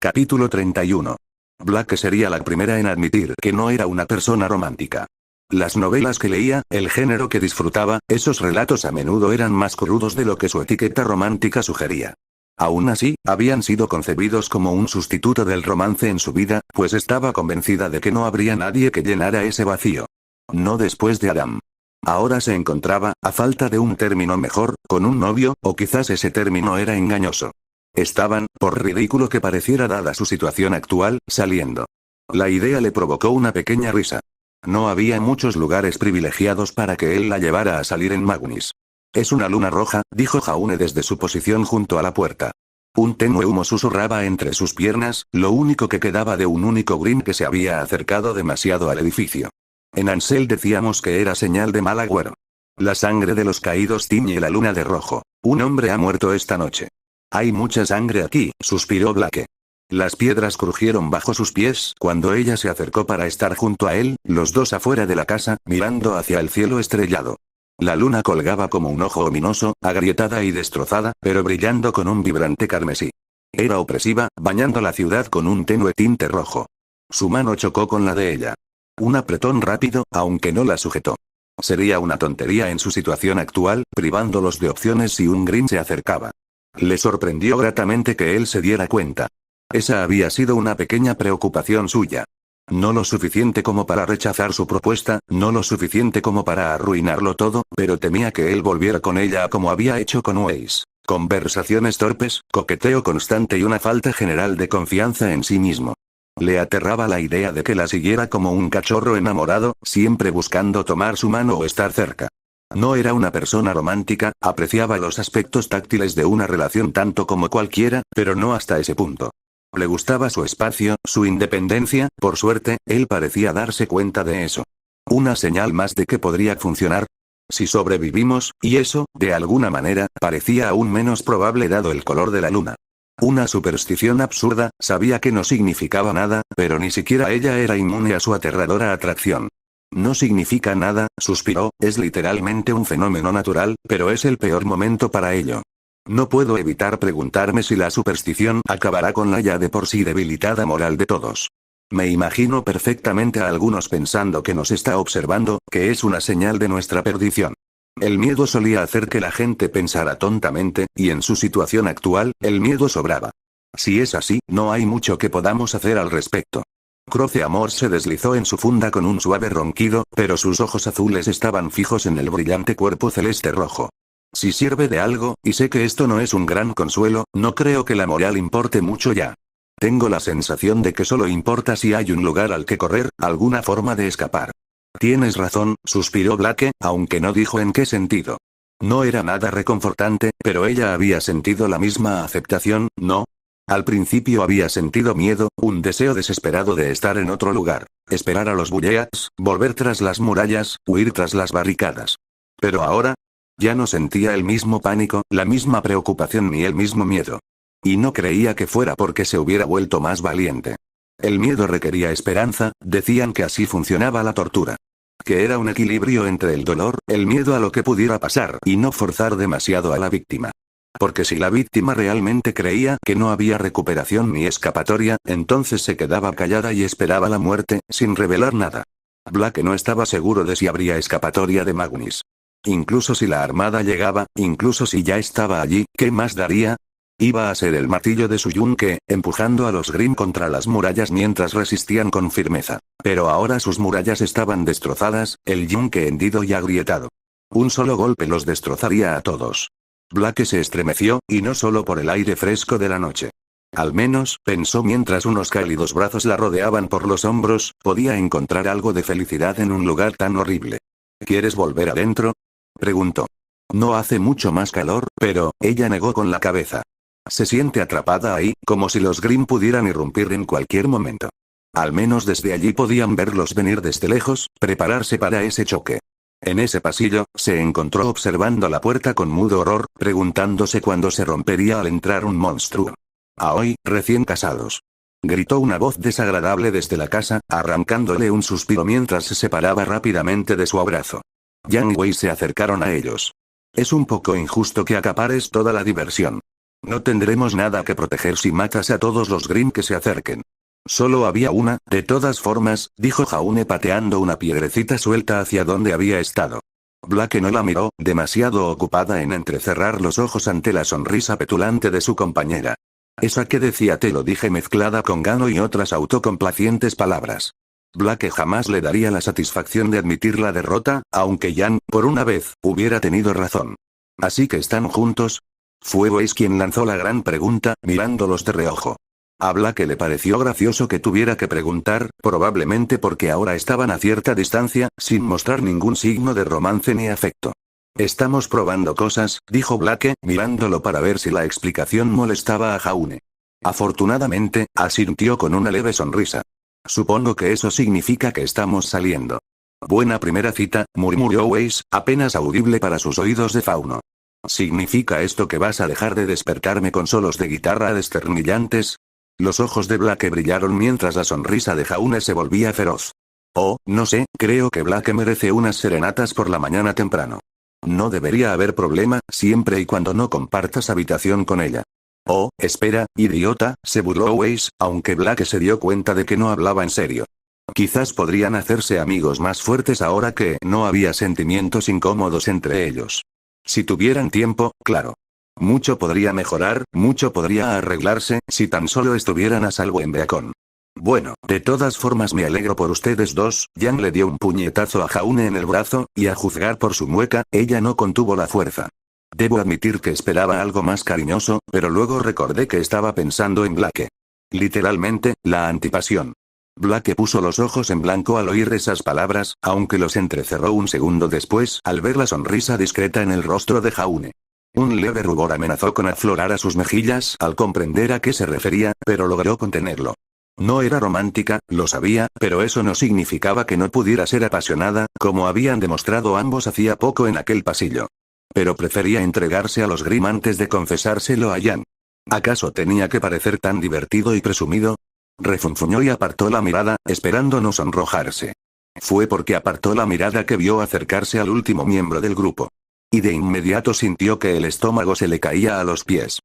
Capítulo 31. Blake sería la primera en admitir que no era una persona romántica. Las novelas que leía, el género que disfrutaba, esos relatos a menudo eran más crudos de lo que su etiqueta romántica sugería. Aún así, habían sido concebidos como un sustituto del romance en su vida, pues estaba convencida de que no habría nadie que llenara ese vacío. No después de Adam. Ahora se encontraba, a falta de un término mejor, con un novio, o quizás ese término era engañoso. Estaban, por ridículo que pareciera dada su situación actual, saliendo. La idea le provocó una pequeña risa. No había muchos lugares privilegiados para que él la llevara a salir en Magnis. Es una luna roja, dijo Jaune desde su posición junto a la puerta. Un tenue humo susurraba entre sus piernas, lo único que quedaba de un único Grimm que se había acercado demasiado al edificio. En Ansel decíamos que era señal de mal agüero. La sangre de los caídos tiñe la luna de rojo. Un hombre ha muerto esta noche. Hay mucha sangre aquí, suspiró Blake. Las piedras crujieron bajo sus pies cuando ella se acercó para estar junto a él, los dos afuera de la casa, mirando hacia el cielo estrellado. La luna colgaba como un ojo ominoso, agrietada y destrozada, pero brillando con un vibrante carmesí. Era opresiva, bañando la ciudad con un tenue tinte rojo. Su mano chocó con la de ella. Un apretón rápido, aunque no la sujetó. Sería una tontería en su situación actual, privándolos de opciones si un Grimm se acercaba. Le sorprendió gratamente que él se diera cuenta. Esa había sido una pequeña preocupación suya. No lo suficiente como para rechazar su propuesta, no lo suficiente como para arruinarlo todo, pero temía que él volviera con ella como había hecho con Weiss. Conversaciones torpes, coqueteo constante y una falta general de confianza en sí mismo. Le aterraba la idea de que la siguiera como un cachorro enamorado, siempre buscando tomar su mano o estar cerca. No era una persona romántica, apreciaba los aspectos táctiles de una relación tanto como cualquiera, pero no hasta ese punto. Le gustaba su espacio, su independencia, por suerte, él parecía darse cuenta de eso. Una señal más de que podría funcionar. Si sobrevivimos, y eso, de alguna manera, parecía aún menos probable dado el color de la luna. Una superstición absurda, sabía que no significaba nada, pero ni siquiera ella era inmune a su aterradora atracción. No significa nada, suspiró, es literalmente un fenómeno natural, pero es el peor momento para ello. No puedo evitar preguntarme si la superstición acabará con la ya de por sí debilitada moral de todos. Me imagino perfectamente a algunos pensando que nos está observando, que es una señal de nuestra perdición. El miedo solía hacer que la gente pensara tontamente, y en su situación actual, el miedo sobraba. Si es así, no hay mucho que podamos hacer al respecto. Croce Amor se deslizó en su funda con un suave ronquido, pero sus ojos azules estaban fijos en el brillante cuerpo celeste rojo. Si sirve de algo, y sé que esto no es un gran consuelo, no creo que la moral importe mucho ya. Tengo la sensación de que solo importa si hay un lugar al que correr, alguna forma de escapar. Tienes razón, suspiró Blake, aunque no dijo en qué sentido. No era nada reconfortante, pero ella había sentido la misma aceptación, ¿no? Al principio había sentido miedo, un deseo desesperado de estar en otro lugar, esperar a los Bulleats, volver tras las murallas, huir tras las barricadas. Pero ahora, ya no sentía el mismo pánico, la misma preocupación ni el mismo miedo. Y no creía que fuera porque se hubiera vuelto más valiente. El miedo requería esperanza, decían que así funcionaba la tortura. Que era un equilibrio entre el dolor, el miedo a lo que pudiera pasar y no forzar demasiado a la víctima. Porque si la víctima realmente creía que no había recuperación ni escapatoria, entonces se quedaba callada y esperaba la muerte, sin revelar nada. Blake no estaba seguro de si habría escapatoria de Magnis. Incluso si la armada llegaba, incluso si ya estaba allí, ¿qué más daría? Iba a ser el martillo de su yunque, empujando a los Grimm contra las murallas mientras resistían con firmeza. Pero ahora sus murallas estaban destrozadas, el yunque hendido y agrietado. Un solo golpe los destrozaría a todos. Blake se estremeció, y no solo por el aire fresco de la noche. Al menos, pensó mientras unos cálidos brazos la rodeaban por los hombros, podía encontrar algo de felicidad en un lugar tan horrible. ¿Quieres volver adentro?, preguntó. No hace mucho más calor, pero, ella negó con la cabeza. Se siente atrapada ahí, como si los Grimm pudieran irrumpir en cualquier momento. Al menos desde allí podían verlos venir desde lejos, prepararse para ese choque. En ese pasillo, se encontró observando la puerta con mudo horror, preguntándose cuándo se rompería al entrar un monstruo. Aoi, recién casados. Gritó una voz desagradable desde la casa, arrancándole un suspiro mientras se separaba rápidamente de su abrazo. Yang Wei se acercaron a ellos. Es un poco injusto que acapares toda la diversión. No tendremos nada que proteger si matas a todos los Grimm que se acerquen. Solo había una, de todas formas, dijo Jaune pateando una piedrecita suelta hacia donde había estado. Blake no la miró, demasiado ocupada en entrecerrar los ojos ante la sonrisa petulante de su compañera. Esa que decía te lo dije mezclada con gano y otras autocomplacientes palabras. Blake jamás le daría la satisfacción de admitir la derrota, aunque Jan, por una vez, hubiera tenido razón. ¿Así que están juntos? Fue Weiss quien lanzó la gran pregunta, mirándolos de reojo. A Blake le pareció gracioso que tuviera que preguntar, probablemente porque ahora estaban a cierta distancia, sin mostrar ningún signo de romance ni afecto. Estamos probando cosas, dijo Blake, mirándolo para ver si la explicación molestaba a Jaune. Afortunadamente, asintió con una leve sonrisa. Supongo que eso significa que estamos saliendo. Buena primera cita, murmuró Weiss, apenas audible para sus oídos de fauno. ¿Significa esto que vas a dejar de despertarme con solos de guitarra desternillantes? Los ojos de Blake brillaron mientras la sonrisa de Jaune se volvía feroz. Oh, no sé, creo que Blake merece unas serenatas por la mañana temprano. No debería haber problema, siempre y cuando no compartas habitación con ella. Oh, espera, idiota, se burló Weiss, aunque Blake se dio cuenta de que no hablaba en serio. Quizás podrían hacerse amigos más fuertes ahora que no había sentimientos incómodos entre ellos. Si tuvieran tiempo, claro. Mucho podría mejorar, mucho podría arreglarse, si tan solo estuvieran a salvo en Beacon. Bueno, de todas formas me alegro por ustedes dos. Jan le dio un puñetazo a Jaune en el brazo, y a juzgar por su mueca, ella no contuvo la fuerza. Debo admitir que esperaba algo más cariñoso, pero luego recordé que estaba pensando en Blake. Literalmente, la antipasión. Blake puso los ojos en blanco al oír esas palabras, aunque los entrecerró un segundo después al ver la sonrisa discreta en el rostro de Jaune. Un leve rubor amenazó con aflorar a sus mejillas al comprender a qué se refería, pero logró contenerlo. No era romántica, lo sabía, pero eso no significaba que no pudiera ser apasionada, como habían demostrado ambos hacía poco en aquel pasillo. Pero prefería entregarse a los Grimm antes de confesárselo a Jan. ¿Acaso tenía que parecer tan divertido y presumido? Refunfuñó y apartó la mirada, esperando no sonrojarse. Fue porque apartó la mirada que vio acercarse al último miembro del grupo. Y de inmediato sintió que el estómago se le caía a los pies.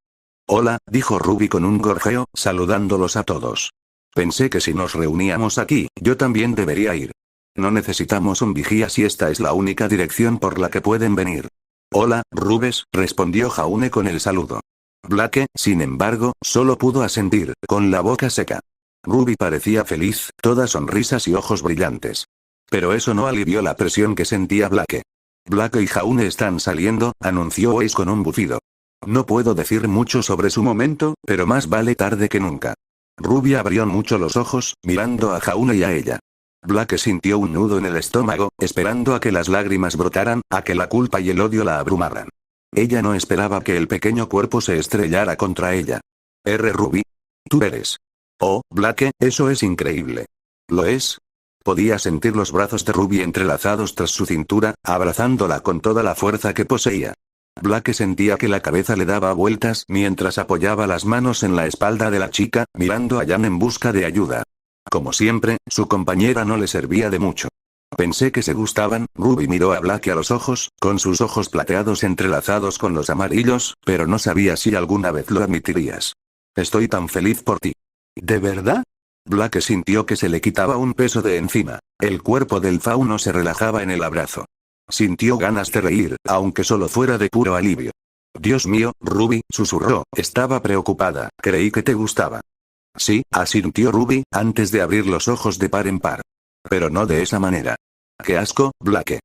Hola, dijo Ruby con un gorjeo, saludándolos a todos. Pensé que si nos reuníamos aquí, yo también debería ir. No necesitamos un vigía si esta es la única dirección por la que pueden venir. Hola, Rubes, respondió Jaune con el saludo. Blake, sin embargo, solo pudo asentir, con la boca seca. Ruby parecía feliz, toda sonrisas y ojos brillantes. Pero eso no alivió la presión que sentía Blake. Blake y Jaune están saliendo, anunció Weiss con un bufido. No puedo decir mucho sobre su momento, pero más vale tarde que nunca. Ruby abrió mucho los ojos, mirando a Jaune y a ella. Blake sintió un nudo en el estómago, esperando a que las lágrimas brotaran, a que la culpa y el odio la abrumaran. Ella no esperaba que el pequeño cuerpo se estrellara contra ella. Ruby. Tú eres. Oh, Blake, eso es increíble. ¿Lo es? Podía sentir los brazos de Ruby entrelazados tras su cintura, abrazándola con toda la fuerza que poseía. Blake sentía que la cabeza le daba vueltas mientras apoyaba las manos en la espalda de la chica, mirando a Jan en busca de ayuda. Como siempre, su compañera no le servía de mucho. Pensé que se gustaban. Ruby miró a Blake a los ojos, con sus ojos plateados entrelazados con los amarillos, pero no sabía si alguna vez lo admitirías. Estoy tan feliz por ti. ¿De verdad? Blake sintió que se le quitaba un peso de encima. El cuerpo del fauno se relajaba en el abrazo. Sintió ganas de reír, aunque solo fuera de puro alivio. Dios mío, Ruby, susurró, estaba preocupada, creí que te gustaba. Sí, asintió Ruby, antes de abrir los ojos de par en par. Pero no de esa manera. ¡Qué asco, Blake!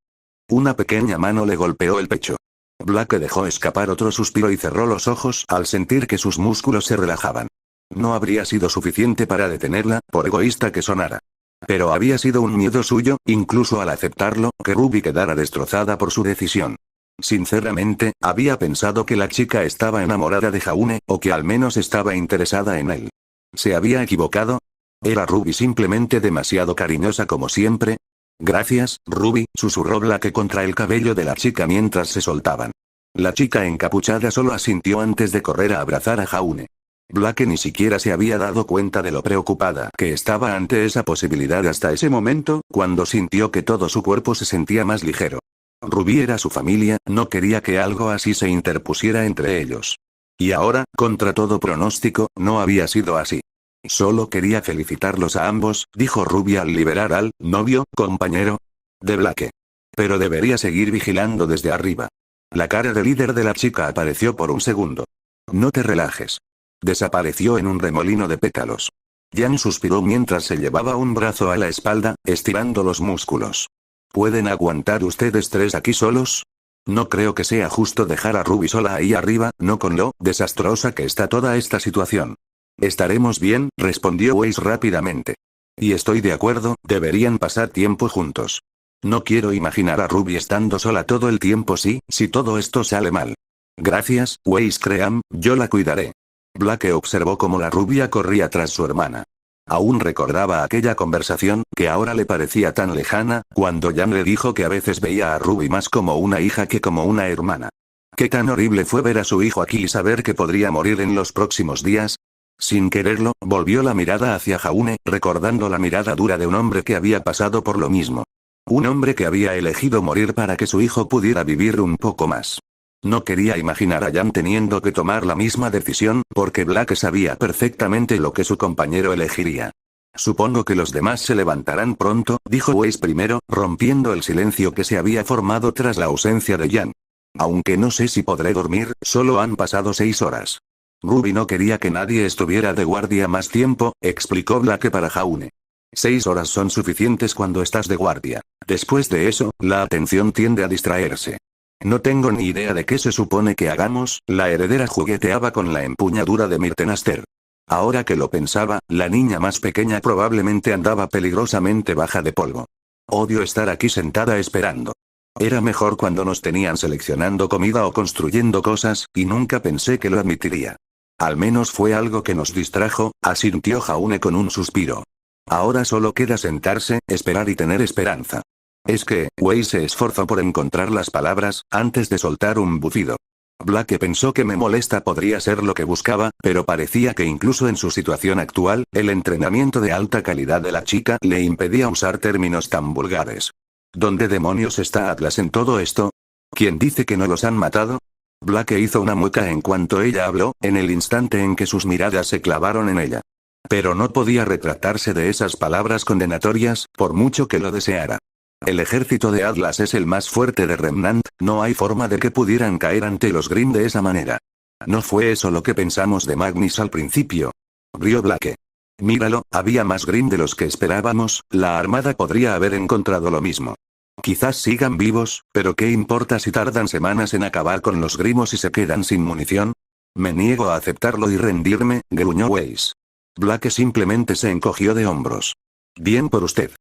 Una pequeña mano le golpeó el pecho. Blake dejó escapar otro suspiro y cerró los ojos al sentir que sus músculos se relajaban. No habría sido suficiente para detenerla, por egoísta que sonara. Pero había sido un miedo suyo, incluso al aceptarlo, que Ruby quedara destrozada por su decisión. Sinceramente, había pensado que la chica estaba enamorada de Jaune, o que al menos estaba interesada en él. ¿Se había equivocado? ¿Era Ruby simplemente demasiado cariñosa como siempre? Gracias, Ruby, susurró Blake contra el cabello de la chica mientras se soltaban. La chica encapuchada solo asintió antes de correr a abrazar a Jaune. Blake ni siquiera se había dado cuenta de lo preocupada que estaba ante esa posibilidad hasta ese momento, cuando sintió que todo su cuerpo se sentía más ligero. Ruby era su familia, no quería que algo así se interpusiera entre ellos. Y ahora, contra todo pronóstico, no había sido así. Solo quería felicitarlos a ambos, dijo Ruby al liberar al novio, compañero de Blake. Pero debería seguir vigilando desde arriba. La cara del líder de la chica apareció por un segundo. No te relajes. Desapareció en un remolino de pétalos. Jan suspiró mientras se llevaba un brazo a la espalda, estirando los músculos. ¿Pueden aguantar ustedes tres aquí solos? No creo que sea justo dejar a Ruby sola ahí arriba, no con lo desastrosa que está toda esta situación. Estaremos bien, respondió Weiss rápidamente. Y estoy de acuerdo, deberían pasar tiempo juntos. No quiero imaginar a Ruby estando sola todo el tiempo si todo esto sale mal. Gracias, Weiss Cream, yo la cuidaré. Blake observó cómo la rubia corría tras su hermana. Aún recordaba aquella conversación, que ahora le parecía tan lejana, cuando Jan le dijo que a veces veía a Ruby más como una hija que como una hermana. Qué tan horrible fue ver a su hijo aquí y saber que podría morir en los próximos días. Sin quererlo, volvió la mirada hacia Jaune, recordando la mirada dura de un hombre que había pasado por lo mismo. Un hombre que había elegido morir para que su hijo pudiera vivir un poco más. No quería imaginar a Jan teniendo que tomar la misma decisión, porque Blake sabía perfectamente lo que su compañero elegiría. Supongo que los demás se levantarán pronto, dijo Weiss primero, rompiendo el silencio que se había formado tras la ausencia de Jan. Aunque no sé si podré dormir, solo han pasado 6 horas. Ruby no quería que nadie estuviera de guardia más tiempo, explicó Blake para Jaune. 6 horas son suficientes cuando estás de guardia. Después de eso, la atención tiende a distraerse. No tengo ni idea de qué se supone que hagamos, la heredera jugueteaba con la empuñadura de Myrtenaster. Ahora que lo pensaba, la niña más pequeña probablemente andaba peligrosamente baja de polvo. Odio estar aquí sentada esperando. Era mejor cuando nos tenían seleccionando comida o construyendo cosas, y nunca pensé que lo admitiría. Al menos fue algo que nos distrajo, asintió Jaune con un suspiro. Ahora solo queda sentarse, esperar y tener esperanza. Es que, Weiss se esforzó por encontrar las palabras, antes de soltar un bufido. Blake pensó que me molesta podría ser lo que buscaba, pero parecía que incluso en su situación actual, el entrenamiento de alta calidad de la chica le impedía usar términos tan vulgares. ¿Dónde demonios está Atlas en todo esto? ¿Quién dice que no los han matado? Blake hizo una mueca en cuanto ella habló, en el instante en que sus miradas se clavaron en ella. Pero no podía retractarse de esas palabras condenatorias, por mucho que lo deseara. El ejército de Atlas es el más fuerte de Remnant, no hay forma de que pudieran caer ante los Grimm de esa manera. ¿No fue eso lo que pensamos de Magnus al principio? Rió Blake. Míralo, había más Grimm de los que esperábamos, la armada podría haber encontrado lo mismo. Quizás sigan vivos, pero ¿qué importa si tardan semanas en acabar con los Grimmos y se quedan sin munición? Me niego a aceptarlo y rendirme, gruñó Weiss. Blake simplemente se encogió de hombros. Bien por usted.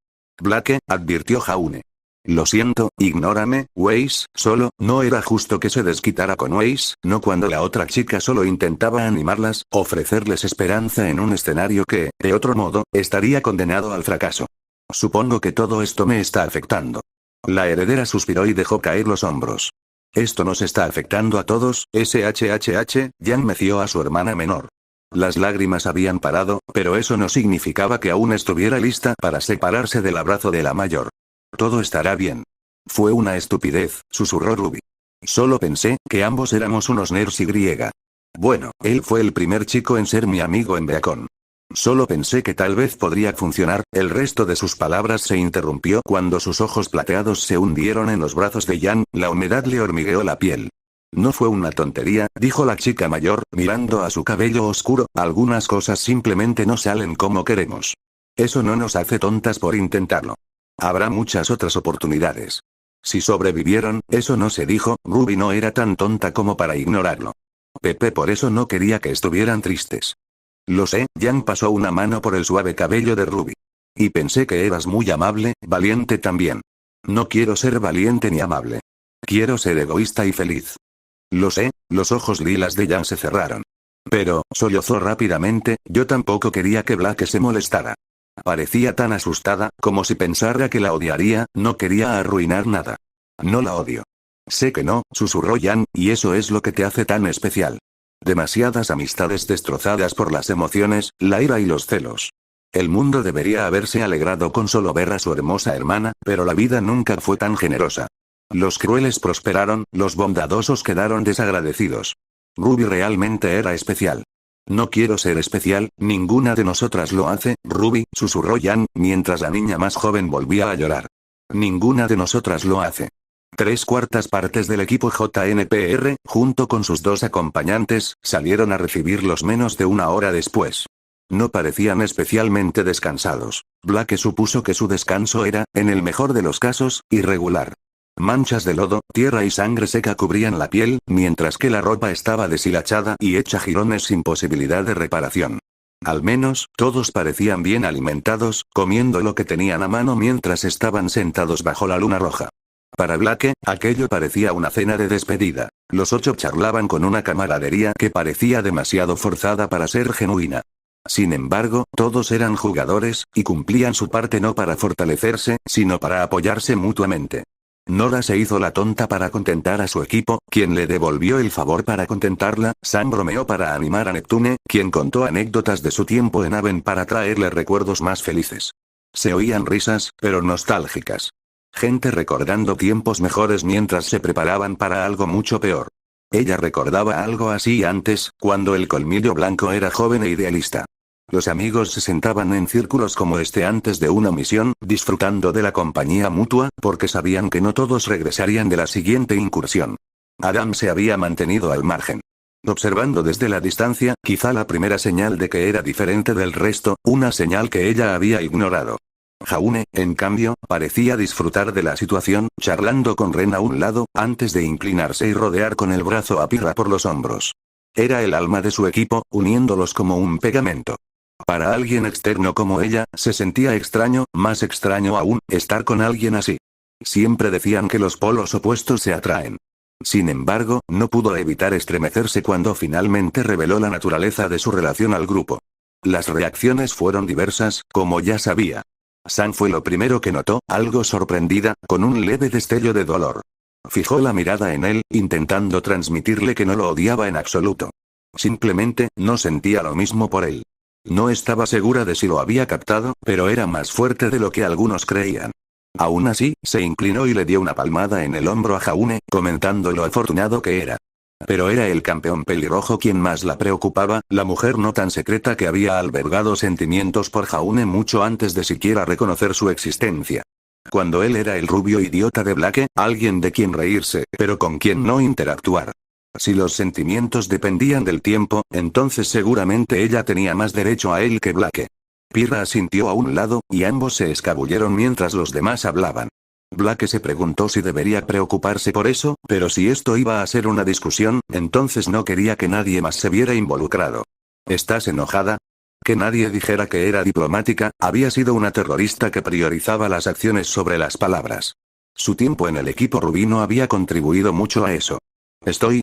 Blake, advirtió Jaune. Lo siento, ignórame, Weiss, solo, no era justo que se desquitara con Weiss, no cuando la otra chica solo intentaba animarlas, ofrecerles esperanza en un escenario que, de otro modo, estaría condenado al fracaso. Supongo que todo esto me está afectando. La heredera suspiró y dejó caer los hombros. Esto nos está afectando a todos, SHHH, Jan meció a su hermana menor. Las lágrimas habían parado, pero eso no significaba que aún estuviera lista para separarse del abrazo de la mayor. Todo estará bien. Fue una estupidez, susurró Ruby. Solo pensé que ambos éramos unos nerds y griega. Bueno, él fue el primer chico en ser mi amigo en Beacon. Solo pensé que tal vez podría funcionar, el resto de sus palabras se interrumpió cuando sus ojos plateados se hundieron en los brazos de Jan, la humedad le hormigueó la piel. No fue una tontería, dijo la chica mayor, mirando a su cabello oscuro, algunas cosas simplemente no salen como queremos. Eso no nos hace tontas por intentarlo. Habrá muchas otras oportunidades. Si sobrevivieron, eso no se dijo, Ruby no era tan tonta como para ignorarlo. Pepe por eso no quería que estuvieran tristes. Lo sé, Jan pasó una mano por el suave cabello de Ruby. Y pensé que eras muy amable, valiente también. No quiero ser valiente ni amable. Quiero ser egoísta y feliz. Lo sé, los ojos lilas de Jan se cerraron. Pero, sollozó rápidamente, yo tampoco quería que Blake se molestara. Parecía tan asustada, como si pensara que la odiaría, no quería arruinar nada. No la odio. Sé que no, susurró Jan, y eso es lo que te hace tan especial. Demasiadas amistades destrozadas por las emociones, la ira y los celos. El mundo debería haberse alegrado con solo ver a su hermosa hermana, pero la vida nunca fue tan generosa. Los crueles prosperaron, los bondadosos quedaron desagradecidos. Ruby realmente era especial. No quiero ser especial, ninguna de nosotras lo hace, Ruby, susurró Jan, mientras la niña más joven volvía a llorar. Ninguna de nosotras lo hace. 3/4 del equipo JNPR, junto con sus 2 acompañantes, salieron a recibirlos menos de una hora después. No parecían especialmente descansados. Blake supuso que su descanso era, en el mejor de los casos, irregular. Manchas de lodo, tierra y sangre seca cubrían la piel, mientras que la ropa estaba deshilachada y hecha jirones sin posibilidad de reparación. Al menos, todos parecían bien alimentados, comiendo lo que tenían a mano mientras estaban sentados bajo la luna roja. Para Blake, aquello parecía una cena de despedida. Los 8 charlaban con una camaradería que parecía demasiado forzada para ser genuina. Sin embargo, todos eran jugadores, y cumplían su parte no para fortalecerse, sino para apoyarse mutuamente. Nora se hizo la tonta para contentar a su equipo, quien le devolvió el favor para contentarla. Sam bromeó para animar a Neptune, quien contó anécdotas de su tiempo en Haven para traerle recuerdos más felices. Se oían risas, pero nostálgicas. Gente recordando tiempos mejores mientras se preparaban para algo mucho peor. Ella recordaba algo así antes, cuando el colmillo blanco era joven e idealista. Los amigos se sentaban en círculos como este antes de una misión, disfrutando de la compañía mutua, porque sabían que no todos regresarían de la siguiente incursión. Adam se había mantenido al margen. Observando desde la distancia, quizá la primera señal de que era diferente del resto, una señal que ella había ignorado. Jaune, en cambio, parecía disfrutar de la situación, charlando con Ren a un lado, antes de inclinarse y rodear con el brazo a Pirra por los hombros. Era el alma de su equipo, uniéndolos como un pegamento. Para alguien externo como ella, se sentía extraño, más extraño aún, estar con alguien así. Siempre decían que los polos opuestos se atraen. Sin embargo, no pudo evitar estremecerse cuando finalmente reveló la naturaleza de su relación al grupo. Las reacciones fueron diversas, como ya sabía. Sam fue lo primero que notó, algo sorprendida, con un leve destello de dolor. Fijó la mirada en él, intentando transmitirle que no lo odiaba en absoluto. Simplemente, no sentía lo mismo por él. No estaba segura de si lo había captado, pero era más fuerte de lo que algunos creían. Aún así, se inclinó y le dio una palmada en el hombro a Jaune, comentando lo afortunado que era. Pero era el campeón pelirrojo quien más la preocupaba, la mujer no tan secreta que había albergado sentimientos por Jaune mucho antes de siquiera reconocer su existencia. Cuando él era el rubio idiota de Blake, alguien de quien reírse, pero con quien no interactuar. Si los sentimientos dependían del tiempo, entonces seguramente ella tenía más derecho a él que Blake. Pirra asintió a un lado, y ambos se escabulleron mientras los demás hablaban. Blake se preguntó si debería preocuparse por eso, pero si esto iba a ser una discusión, entonces no quería que nadie más se viera involucrado. ¿Estás enojada? Que nadie dijera que era diplomática, había sido una terrorista que priorizaba las acciones sobre las palabras. Su tiempo en el equipo rubino había contribuido mucho a eso.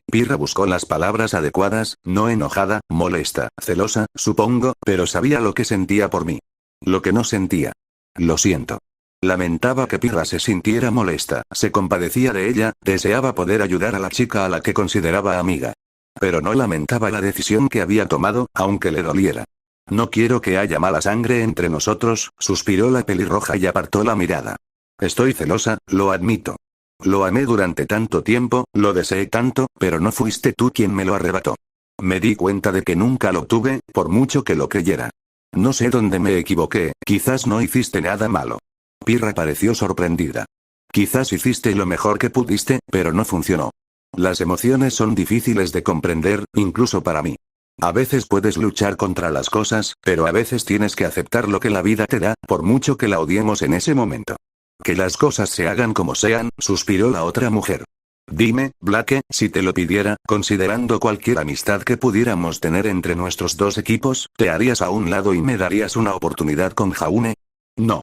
Pirra buscó las palabras adecuadas, no enojada, molesta, celosa, supongo, pero sabía lo que sentía por mí. Lo que no sentía. Lo siento. Lamentaba que Pirra se sintiera molesta, se compadecía de ella, deseaba poder ayudar a la chica a la que consideraba amiga. Pero no lamentaba la decisión que había tomado, aunque le doliera. No quiero que haya mala sangre entre nosotros, suspiró la pelirroja y apartó la mirada. Estoy celosa, lo admito. Lo amé durante tanto tiempo, lo deseé tanto, pero no fuiste tú quien me lo arrebató. Me di cuenta de que nunca lo tuve, por mucho que lo creyera. No sé dónde me equivoqué, quizás no hiciste nada malo. Pirra pareció sorprendida. Quizás hiciste lo mejor que pudiste, pero no funcionó. Las emociones son difíciles de comprender, incluso para mí. A veces puedes luchar contra las cosas, pero a veces tienes que aceptar lo que la vida te da, por mucho que la odiemos en ese momento. Que las cosas se hagan como sean, suspiró la otra mujer. Dime, Blake, si te lo pidiera, considerando cualquier amistad que pudiéramos tener entre nuestros dos equipos, ¿te harías a un lado y me darías una oportunidad con Jaune? No.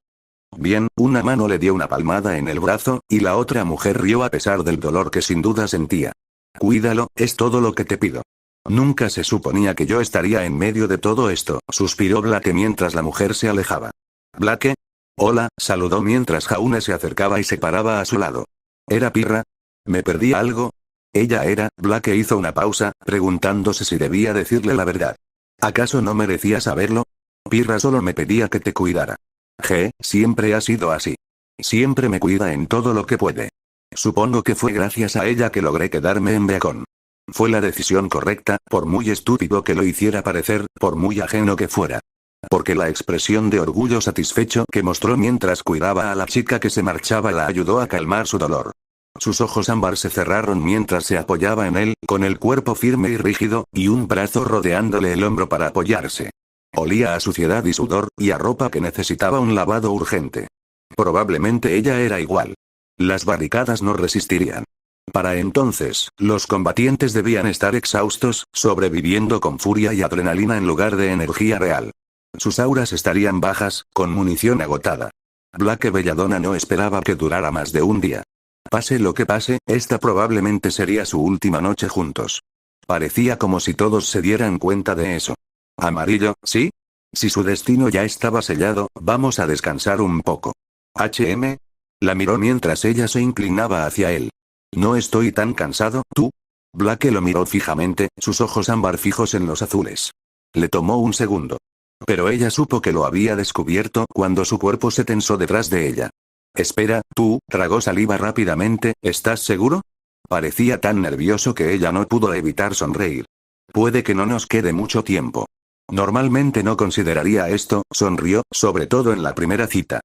Bien, una mano le dio una palmada en el brazo, y la otra mujer rió a pesar del dolor que sin duda sentía. Cuídalo, es todo lo que te pido. Nunca se suponía que yo estaría en medio de todo esto, suspiró Blake mientras la mujer se alejaba. Blake. Hola, saludó mientras Jaune se acercaba y se paraba a su lado. ¿Era Pirra? ¿Me perdí algo? Ella era, Blake hizo una pausa, preguntándose si debía decirle la verdad. ¿Acaso no merecía saberlo? Pirra solo me pedía que te cuidara. Siempre ha sido así. Siempre me cuida en todo lo que puede. Supongo que fue gracias a ella que logré quedarme en Beacon. Fue la decisión correcta, por muy estúpido que lo hiciera parecer, por muy ajeno que fuera. Porque la expresión de orgullo satisfecho que mostró mientras cuidaba a la chica que se marchaba la ayudó a calmar su dolor. Sus ojos ámbar se cerraron mientras se apoyaba en él, con el cuerpo firme y rígido, y un brazo rodeándole el hombro para apoyarse. Olía a suciedad y sudor, y a ropa que necesitaba un lavado urgente. Probablemente ella era igual. Las barricadas no resistirían. Para entonces, los combatientes debían estar exhaustos, sobreviviendo con furia y adrenalina en lugar de energía real. Sus auras estarían bajas, con munición agotada. Blake Belladonna no esperaba que durara más de un día. Pase lo que pase, esta probablemente sería su última noche juntos. Parecía como si todos se dieran cuenta de eso. Amarillo, ¿sí? Si su destino ya estaba sellado, vamos a descansar un poco. HM. La miró mientras ella se inclinaba hacia él. No estoy tan cansado, ¿tú? Blake lo miró fijamente, sus ojos ámbar fijos en los azules. Le tomó un segundo. Pero ella supo que lo había descubierto cuando su cuerpo se tensó detrás de ella. Espera, tú, tragó saliva rápidamente, ¿estás seguro? Parecía tan nervioso que ella no pudo evitar sonreír. Puede que no nos quede mucho tiempo. Normalmente no consideraría esto, sonrió, sobre todo en la primera cita.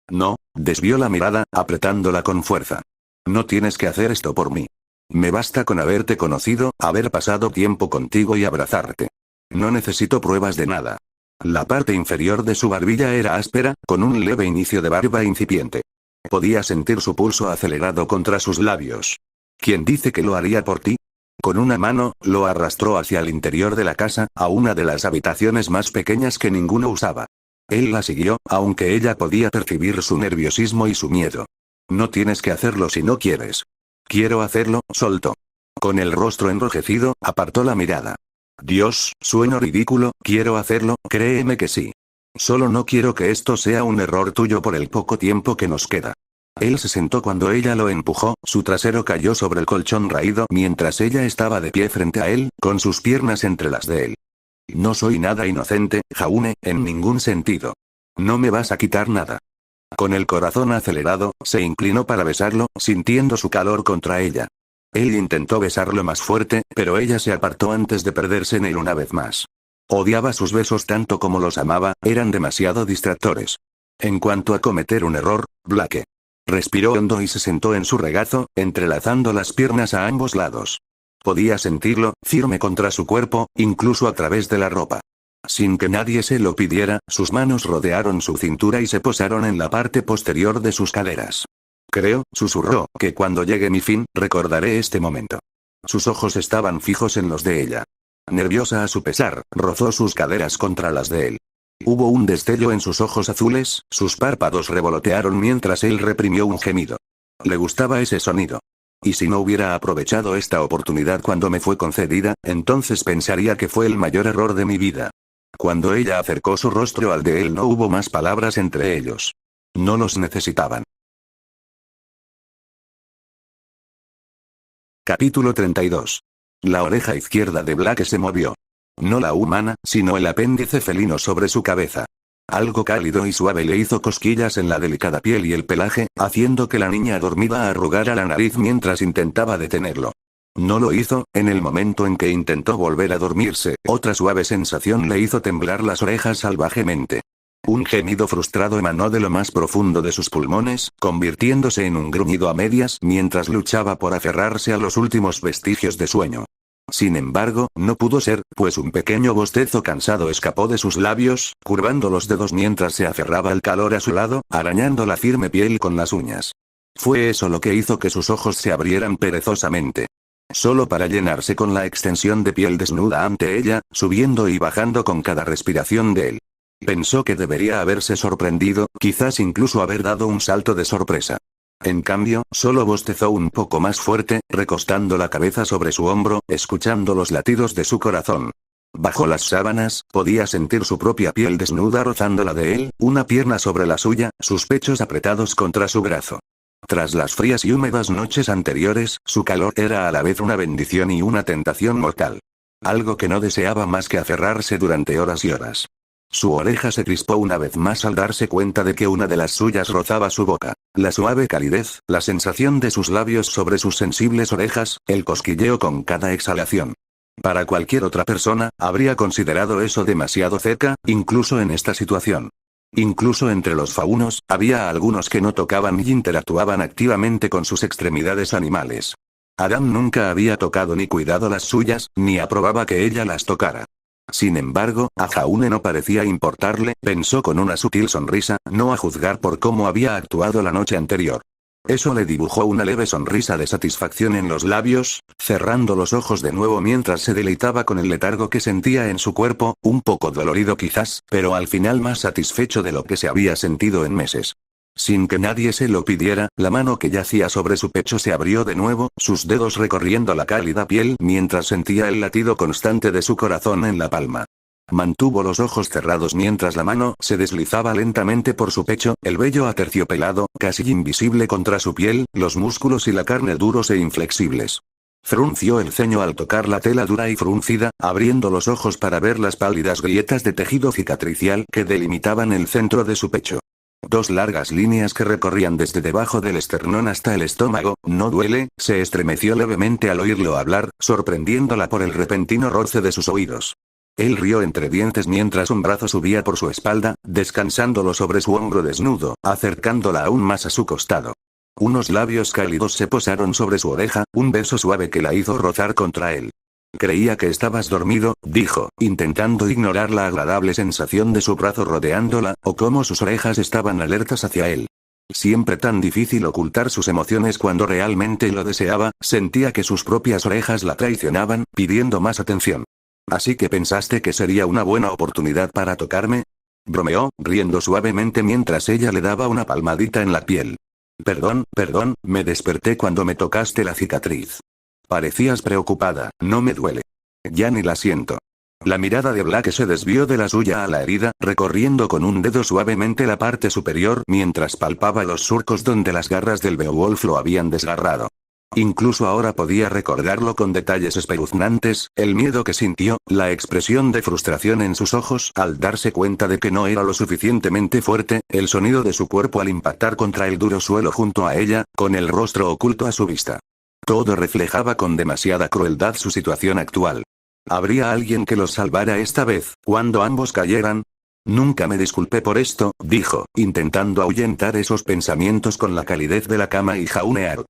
No, desvió la mirada, apretándola con fuerza. No tienes que hacer esto por mí. Me basta con haberte conocido, haber pasado tiempo contigo y abrazarte. No necesito pruebas de nada. La parte inferior de su barbilla era áspera, con un leve inicio de barba incipiente. Podía sentir su pulso acelerado contra sus labios. ¿Quién dice que lo haría por ti? Con una mano, lo arrastró hacia el interior de la casa, a una de las habitaciones más pequeñas que ninguno usaba. Él la siguió, aunque ella podía percibir su nerviosismo y su miedo. No tienes que hacerlo si no quieres. Quiero hacerlo, soltó. Con el rostro enrojecido, apartó la mirada. Dios, sueno ridículo, quiero hacerlo, créeme que sí. Solo no quiero que esto sea un error tuyo por el poco tiempo que nos queda. Él se sentó cuando ella lo empujó, su trasero cayó sobre el colchón raído mientras ella estaba de pie frente a él, con sus piernas entre las de él. No soy nada inocente, Jaune, en ningún sentido. No me vas a quitar nada. Con el corazón acelerado, se inclinó para besarlo, sintiendo su calor contra ella. Él intentó besarlo más fuerte, pero ella se apartó antes de perderse en él una vez más. Odiaba sus besos tanto como los amaba, eran demasiado distractores. En cuanto a cometer un error, Blake respiró hondo y se sentó en su regazo, entrelazando las piernas a ambos lados. Podía sentirlo, firme contra su cuerpo, incluso a través de la ropa. Sin que nadie se lo pidiera, sus manos rodearon su cintura y se posaron en la parte posterior de sus caderas. Creo, susurró, que cuando llegue mi fin, recordaré este momento. Sus ojos estaban fijos en los de ella. Nerviosa a su pesar, rozó sus caderas contra las de él. Hubo un destello en sus ojos azules, sus párpados revolotearon mientras él reprimió un gemido. Le gustaba ese sonido. Y si no hubiera aprovechado esta oportunidad cuando me fue concedida, entonces pensaría que fue el mayor error de mi vida. Cuando ella acercó su rostro al de él no hubo más palabras entre ellos. No los necesitaban. Capítulo 32. La oreja izquierda de Blake se movió. No la humana, sino el apéndice felino sobre su cabeza. Algo cálido y suave le hizo cosquillas en la delicada piel y el pelaje, haciendo que la niña dormida arrugara la nariz mientras intentaba detenerlo. No lo hizo, en el momento en que intentó volver a dormirse, otra suave sensación le hizo temblar las orejas salvajemente. Un gemido frustrado emanó de lo más profundo de sus pulmones, convirtiéndose en un gruñido a medias mientras luchaba por aferrarse a los últimos vestigios de sueño. Sin embargo, no pudo ser, pues un pequeño bostezo cansado escapó de sus labios, curvando los dedos mientras se aferraba al calor a su lado, arañando la firme piel con las uñas. Fue eso lo que hizo que sus ojos se abrieran perezosamente. Solo para llenarse con la extensión de piel desnuda ante ella, subiendo y bajando con cada respiración de él. Pensó que debería haberse sorprendido, quizás incluso haber dado un salto de sorpresa. En cambio, solo bostezó un poco más fuerte, recostando la cabeza sobre su hombro, escuchando los latidos de su corazón. Bajo las sábanas, podía sentir su propia piel desnuda rozando la de él, una pierna sobre la suya, sus pechos apretados contra su brazo. Tras las frías y húmedas noches anteriores, su calor era a la vez una bendición y una tentación mortal. Algo que no deseaba más que aferrarse durante horas y horas. Su oreja se crispó una vez más al darse cuenta de que una de las suyas rozaba su boca. La suave calidez, la sensación de sus labios sobre sus sensibles orejas, el cosquilleo con cada exhalación. Para cualquier otra persona, habría considerado eso demasiado cerca, incluso en esta situación. Incluso entre los faunos, había algunos que no tocaban ni interactuaban activamente con sus extremidades animales. Adam nunca había tocado ni cuidado las suyas, ni aprobaba que ella las tocara. Sin embargo, a Jaune no parecía importarle, pensó con una sutil sonrisa, no a juzgar por cómo había actuado la noche anterior. Eso le dibujó una leve sonrisa de satisfacción en los labios, cerrando los ojos de nuevo mientras se deleitaba con el letargo que sentía en su cuerpo, un poco dolorido quizás, pero al final más satisfecho de lo que se había sentido en meses. Sin que nadie se lo pidiera, la mano que yacía sobre su pecho se abrió de nuevo, sus dedos recorriendo la cálida piel mientras sentía el latido constante de su corazón en la palma. Mantuvo los ojos cerrados mientras la mano se deslizaba lentamente por su pecho, el vello aterciopelado, casi invisible contra su piel, los músculos y la carne duros e inflexibles. Frunció el ceño al tocar la tela dura y fruncida, abriendo los ojos para ver las pálidas grietas de tejido cicatricial que delimitaban el centro de su pecho. Dos largas líneas que recorrían desde debajo del esternón hasta el estómago. No duele, se estremeció levemente al oírlo hablar, sorprendiéndola por el repentino roce de sus oídos. Él rió entre dientes mientras un brazo subía por su espalda, descansándolo sobre su hombro desnudo, acercándola aún más a su costado. Unos labios cálidos se posaron sobre su oreja, un beso suave que la hizo rozar contra él. Creía que estabas dormido, dijo, intentando ignorar la agradable sensación de su brazo rodeándola, o cómo sus orejas estaban alertas hacia él. Siempre tan difícil ocultar sus emociones cuando realmente lo deseaba, sentía que sus propias orejas la traicionaban, pidiendo más atención. ¿Así que pensaste que sería una buena oportunidad para tocarme? Bromeó, riendo suavemente mientras ella le daba una palmadita en la piel. Perdón, me desperté cuando me tocaste la cicatriz. Parecías preocupada, no me duele. Ya ni la siento. La mirada de Blake se desvió de la suya a la herida, recorriendo con un dedo suavemente la parte superior mientras palpaba los surcos donde las garras del Beowulf lo habían desgarrado. Incluso ahora podía recordarlo con detalles espeluznantes, el miedo que sintió, la expresión de frustración en sus ojos al darse cuenta de que no era lo suficientemente fuerte, el sonido de su cuerpo al impactar contra el duro suelo junto a ella, con el rostro oculto a su vista. Todo reflejaba con demasiada crueldad su situación actual. ¿Habría alguien que los salvara esta vez, cuando ambos cayeran? Nunca me disculpé por esto, dijo, intentando ahuyentar esos pensamientos con la calidez de la cama y Jauneark.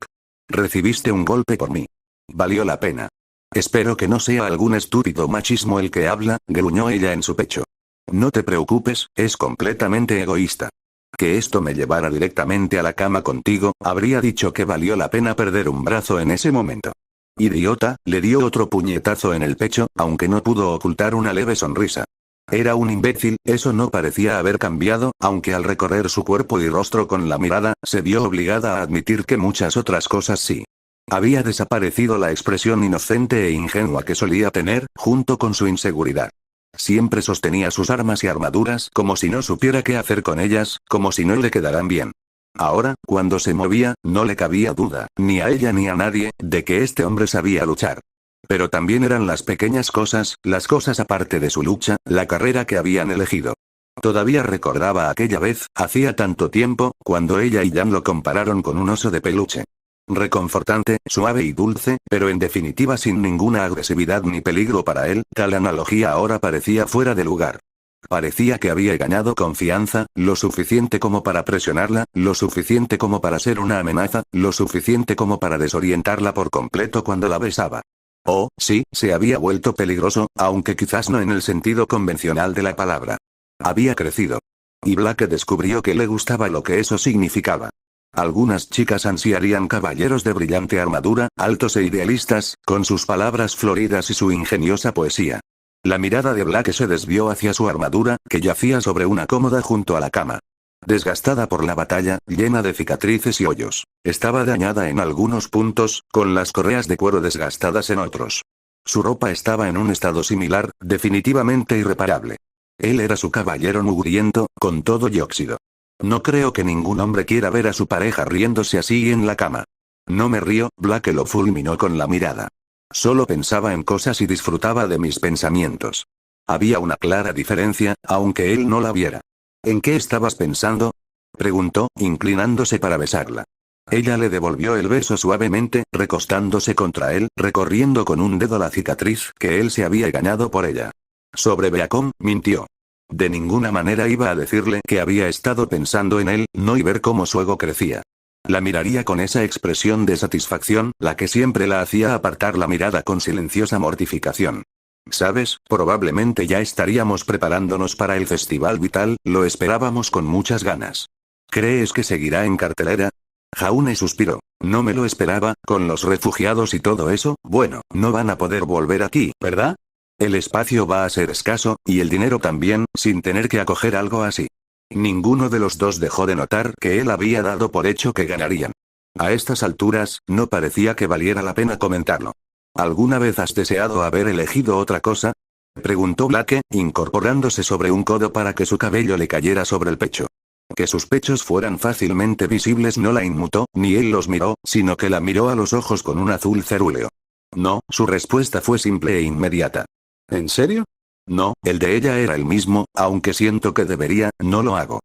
Recibiste un golpe por mí. Valió la pena. Espero que no sea algún estúpido machismo el que habla, gruñó ella en su pecho. No te preocupes, es completamente egoísta. Que esto me llevara directamente a la cama contigo, habría dicho que valió la pena perder un brazo en ese momento. Idiota, le dio otro puñetazo en el pecho, aunque no pudo ocultar una leve sonrisa. Era un imbécil, eso no parecía haber cambiado, aunque al recorrer su cuerpo y rostro con la mirada, se vio obligada a admitir que muchas otras cosas sí. Había desaparecido la expresión inocente e ingenua que solía tener, junto con su inseguridad. Siempre sostenía sus armas y armaduras como si no supiera qué hacer con ellas, como si no le quedaran bien. Ahora, cuando se movía, no le cabía duda, ni a ella ni a nadie, de que este hombre sabía luchar. Pero también eran las pequeñas cosas, las cosas aparte de su lucha, la carrera que habían elegido. Todavía recordaba aquella vez, hacía tanto tiempo, cuando ella y Jan lo compararon con un oso de peluche. Reconfortante, suave y dulce, pero en definitiva sin ninguna agresividad ni peligro para él, tal analogía ahora parecía fuera de lugar. Parecía que había ganado confianza, lo suficiente como para presionarla, lo suficiente como para ser una amenaza, lo suficiente como para desorientarla por completo cuando la besaba. Oh, sí, se había vuelto peligroso, aunque quizás no en el sentido convencional de la palabra. Había crecido. Y Blake descubrió que le gustaba lo que eso significaba. Algunas chicas ansiarían caballeros de brillante armadura, altos e idealistas, con sus palabras floridas y su ingeniosa poesía. La mirada de Blake se desvió hacia su armadura, que yacía sobre una cómoda junto a la cama. Desgastada por la batalla, llena de cicatrices y hoyos. Estaba dañada en algunos puntos, con las correas de cuero desgastadas en otros. Su ropa estaba en un estado similar, definitivamente irreparable. Él era su caballero mugriento, con todo y óxido. No creo que ningún hombre quiera ver a su pareja riéndose así en la cama. No me río, Blake lo fulminó con la mirada. Solo pensaba en cosas y disfrutaba de mis pensamientos. Había una clara diferencia, aunque él no la viera. ¿En qué estabas pensando? Preguntó, inclinándose para besarla. Ella le devolvió el beso suavemente, recostándose contra él, recorriendo con un dedo la cicatriz que él se había ganado por ella. Sobre Beacom, mintió. De ninguna manera iba a decirle que había estado pensando en él, no y ver cómo su ego crecía. La miraría con esa expresión de satisfacción, la que siempre la hacía apartar la mirada con silenciosa mortificación. ¿Sabes? Probablemente ya estaríamos preparándonos para el Festival Vital, lo esperábamos con muchas ganas. ¿Crees que seguirá en cartelera? Jaune suspiró. No me lo esperaba, con los refugiados y todo eso, bueno, no van a poder volver aquí, ¿verdad? El espacio va a ser escaso, y el dinero también, sin tener que acoger algo así. Ninguno de los dos dejó de notar que él había dado por hecho que ganarían. A estas alturas, no parecía que valiera la pena comentarlo. ¿Alguna vez has deseado haber elegido otra cosa? Preguntó Blake, incorporándose sobre un codo para que su cabello le cayera sobre el pecho. Que sus pechos fueran fácilmente visibles no la inmutó, ni él los miró, sino que la miró a los ojos con un azul cerúleo. No, su respuesta fue simple e inmediata. ¿En serio? No, el de ella era el mismo, aunque siento que debería, no lo hago.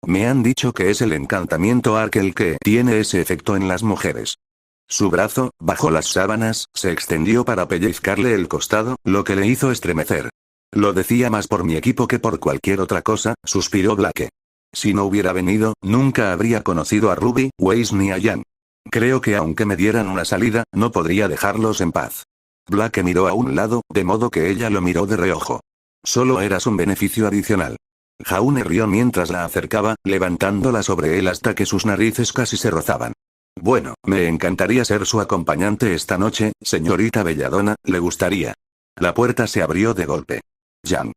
Me han dicho que es el encantamiento Ark el que tiene ese efecto en las mujeres. Su brazo, bajo las sábanas, se extendió para pellizcarle el costado, lo que le hizo estremecer. Lo decía más por mi equipo que por cualquier otra cosa, suspiró Blake. Si no hubiera venido, nunca habría conocido a Ruby, Weiss ni a Jan. Creo que aunque me dieran una salida, no podría dejarlos en paz. Blake miró a un lado, de modo que ella lo miró de reojo. Solo eras un beneficio adicional. Jaune rió mientras la acercaba, levantándola sobre él hasta que sus narices casi se rozaban. Bueno, me encantaría ser su acompañante esta noche, señorita Belladonna, ¿le gustaría? La puerta se abrió de golpe. Jan.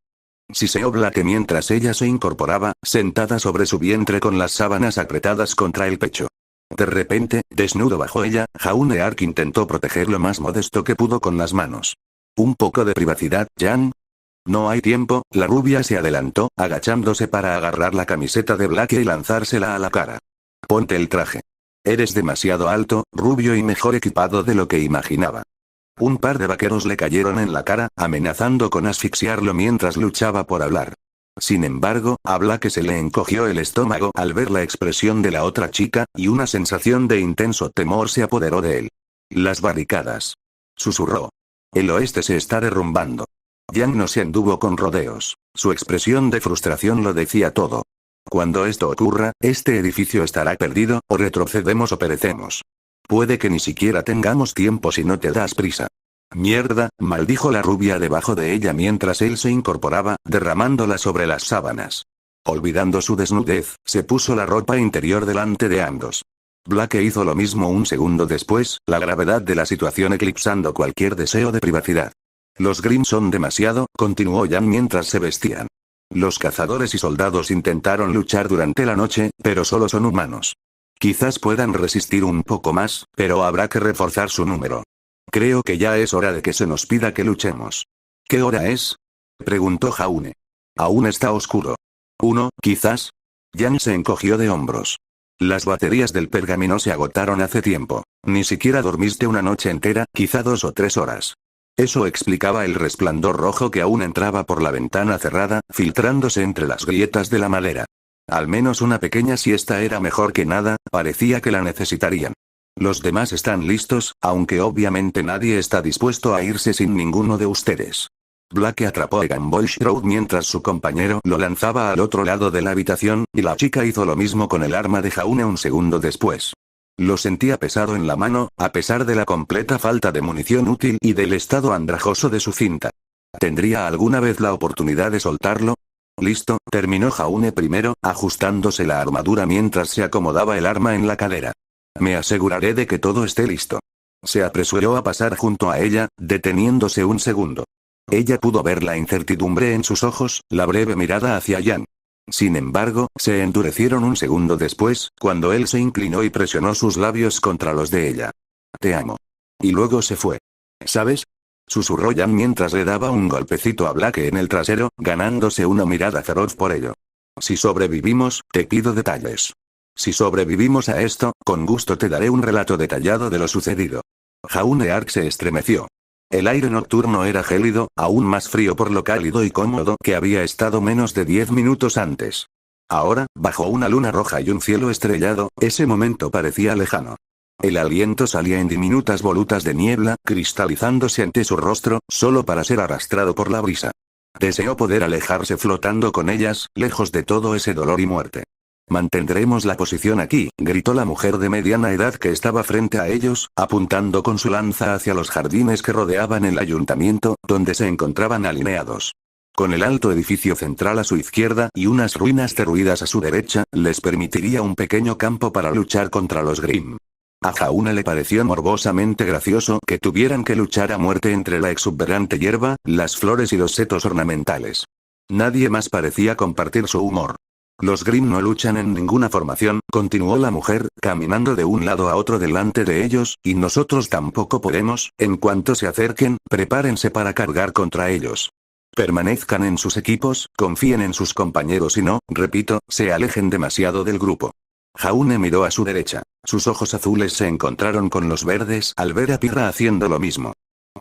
Siseó Blake mientras ella se incorporaba, sentada sobre su vientre con las sábanas apretadas contra el pecho. De repente, desnudo bajo ella, Jaune Ark intentó proteger lo más modesto que pudo con las manos. ¿Un poco de privacidad, Jan? No hay tiempo, la rubia se adelantó, agachándose para agarrar la camiseta de Blake y lanzársela a la cara. Ponte el traje. Eres demasiado alto, rubio y mejor equipado de lo que imaginaba. Un par de vaqueros le cayeron en la cara, amenazando con asfixiarlo mientras luchaba por hablar. Sin embargo, a Blake se le encogió el estómago al ver la expresión de la otra chica, y una sensación de intenso temor se apoderó de él. Las barricadas. Susurró. El oeste se está derrumbando. Jan no se anduvo con rodeos. Su expresión de frustración lo decía todo. Cuando esto ocurra, este edificio estará perdido, o retrocedemos o perecemos. Puede que ni siquiera tengamos tiempo si no te das prisa. Mierda, maldijo la rubia debajo de ella mientras él se incorporaba, derramándola sobre las sábanas. Olvidando su desnudez, se puso la ropa interior delante de ambos. Blake hizo lo mismo un segundo después, la gravedad de la situación eclipsando cualquier deseo de privacidad. Los Grimm son demasiado, continuó Jan mientras se vestían. Los cazadores y soldados intentaron luchar durante la noche, pero solo son humanos. Quizás puedan resistir un poco más, pero habrá que reforzar su número. Creo que ya es hora de que se nos pida que luchemos. ¿Qué hora es? Preguntó Jaune. Aún está oscuro. Quizás. Jan se encogió de hombros. Las baterías del pergamino se agotaron hace tiempo. Ni siquiera dormiste una noche entera, quizá 2 o 3 horas. Eso explicaba el resplandor rojo que aún entraba por la ventana cerrada, filtrándose entre las grietas de la madera. Al menos una pequeña siesta era mejor que nada, parecía que la necesitarían. Los demás están listos, aunque obviamente nadie está dispuesto a irse sin ninguno de ustedes. Blake atrapó a Gamboa Shroud mientras su compañero lo lanzaba al otro lado de la habitación, y la chica hizo lo mismo con el arma de Jaune un segundo después. Lo sentía pesado en la mano, a pesar de la completa falta de munición útil y del estado andrajoso de su cinta. ¿Tendría alguna vez la oportunidad de soltarlo? Listo, terminó Jaune primero, ajustándose la armadura mientras se acomodaba el arma en la cadera. Me aseguraré de que todo esté listo. Se apresuró a pasar junto a ella, deteniéndose un segundo. Ella pudo ver la incertidumbre en sus ojos, la breve mirada hacia Jan. Sin embargo, se endurecieron un segundo después, cuando él se inclinó y presionó sus labios contra los de ella. Te amo. Y luego se fue. ¿Sabes? Susurró Jan mientras le daba un golpecito a Blake en el trasero, ganándose una mirada feroz por ello. Si sobrevivimos, te pido detalles. Si sobrevivimos a esto, con gusto te daré un relato detallado de lo sucedido. Jaune Ark se estremeció. El aire nocturno era gélido, aún más frío por lo cálido y cómodo que había estado menos de 10 minutos antes. Ahora, bajo una luna roja y un cielo estrellado, ese momento parecía lejano. El aliento salía en diminutas volutas de niebla, cristalizándose ante su rostro, solo para ser arrastrado por la brisa. Deseó poder alejarse flotando con ellas, lejos de todo ese dolor y muerte. «Mantendremos la posición aquí», gritó la mujer de mediana edad que estaba frente a ellos, apuntando con su lanza hacia los jardines que rodeaban el ayuntamiento, donde se encontraban alineados. Con el alto edificio central a su izquierda y unas ruinas derruidas a su derecha, les permitiría un pequeño campo para luchar contra los Grimm. A Jaune le pareció morbosamente gracioso que tuvieran que luchar a muerte entre la exuberante hierba, las flores y los setos ornamentales. Nadie más parecía compartir su humor. «Los Grimm no luchan en ninguna formación», continuó la mujer, caminando de un lado a otro delante de ellos, «y nosotros tampoco podemos, en cuanto se acerquen, prepárense para cargar contra ellos. Permanezcan en sus equipos, confíen en sus compañeros y no, repito, se alejen demasiado del grupo». Jaune miró a su derecha. Sus ojos azules se encontraron con los verdes al ver a Pirra haciendo lo mismo.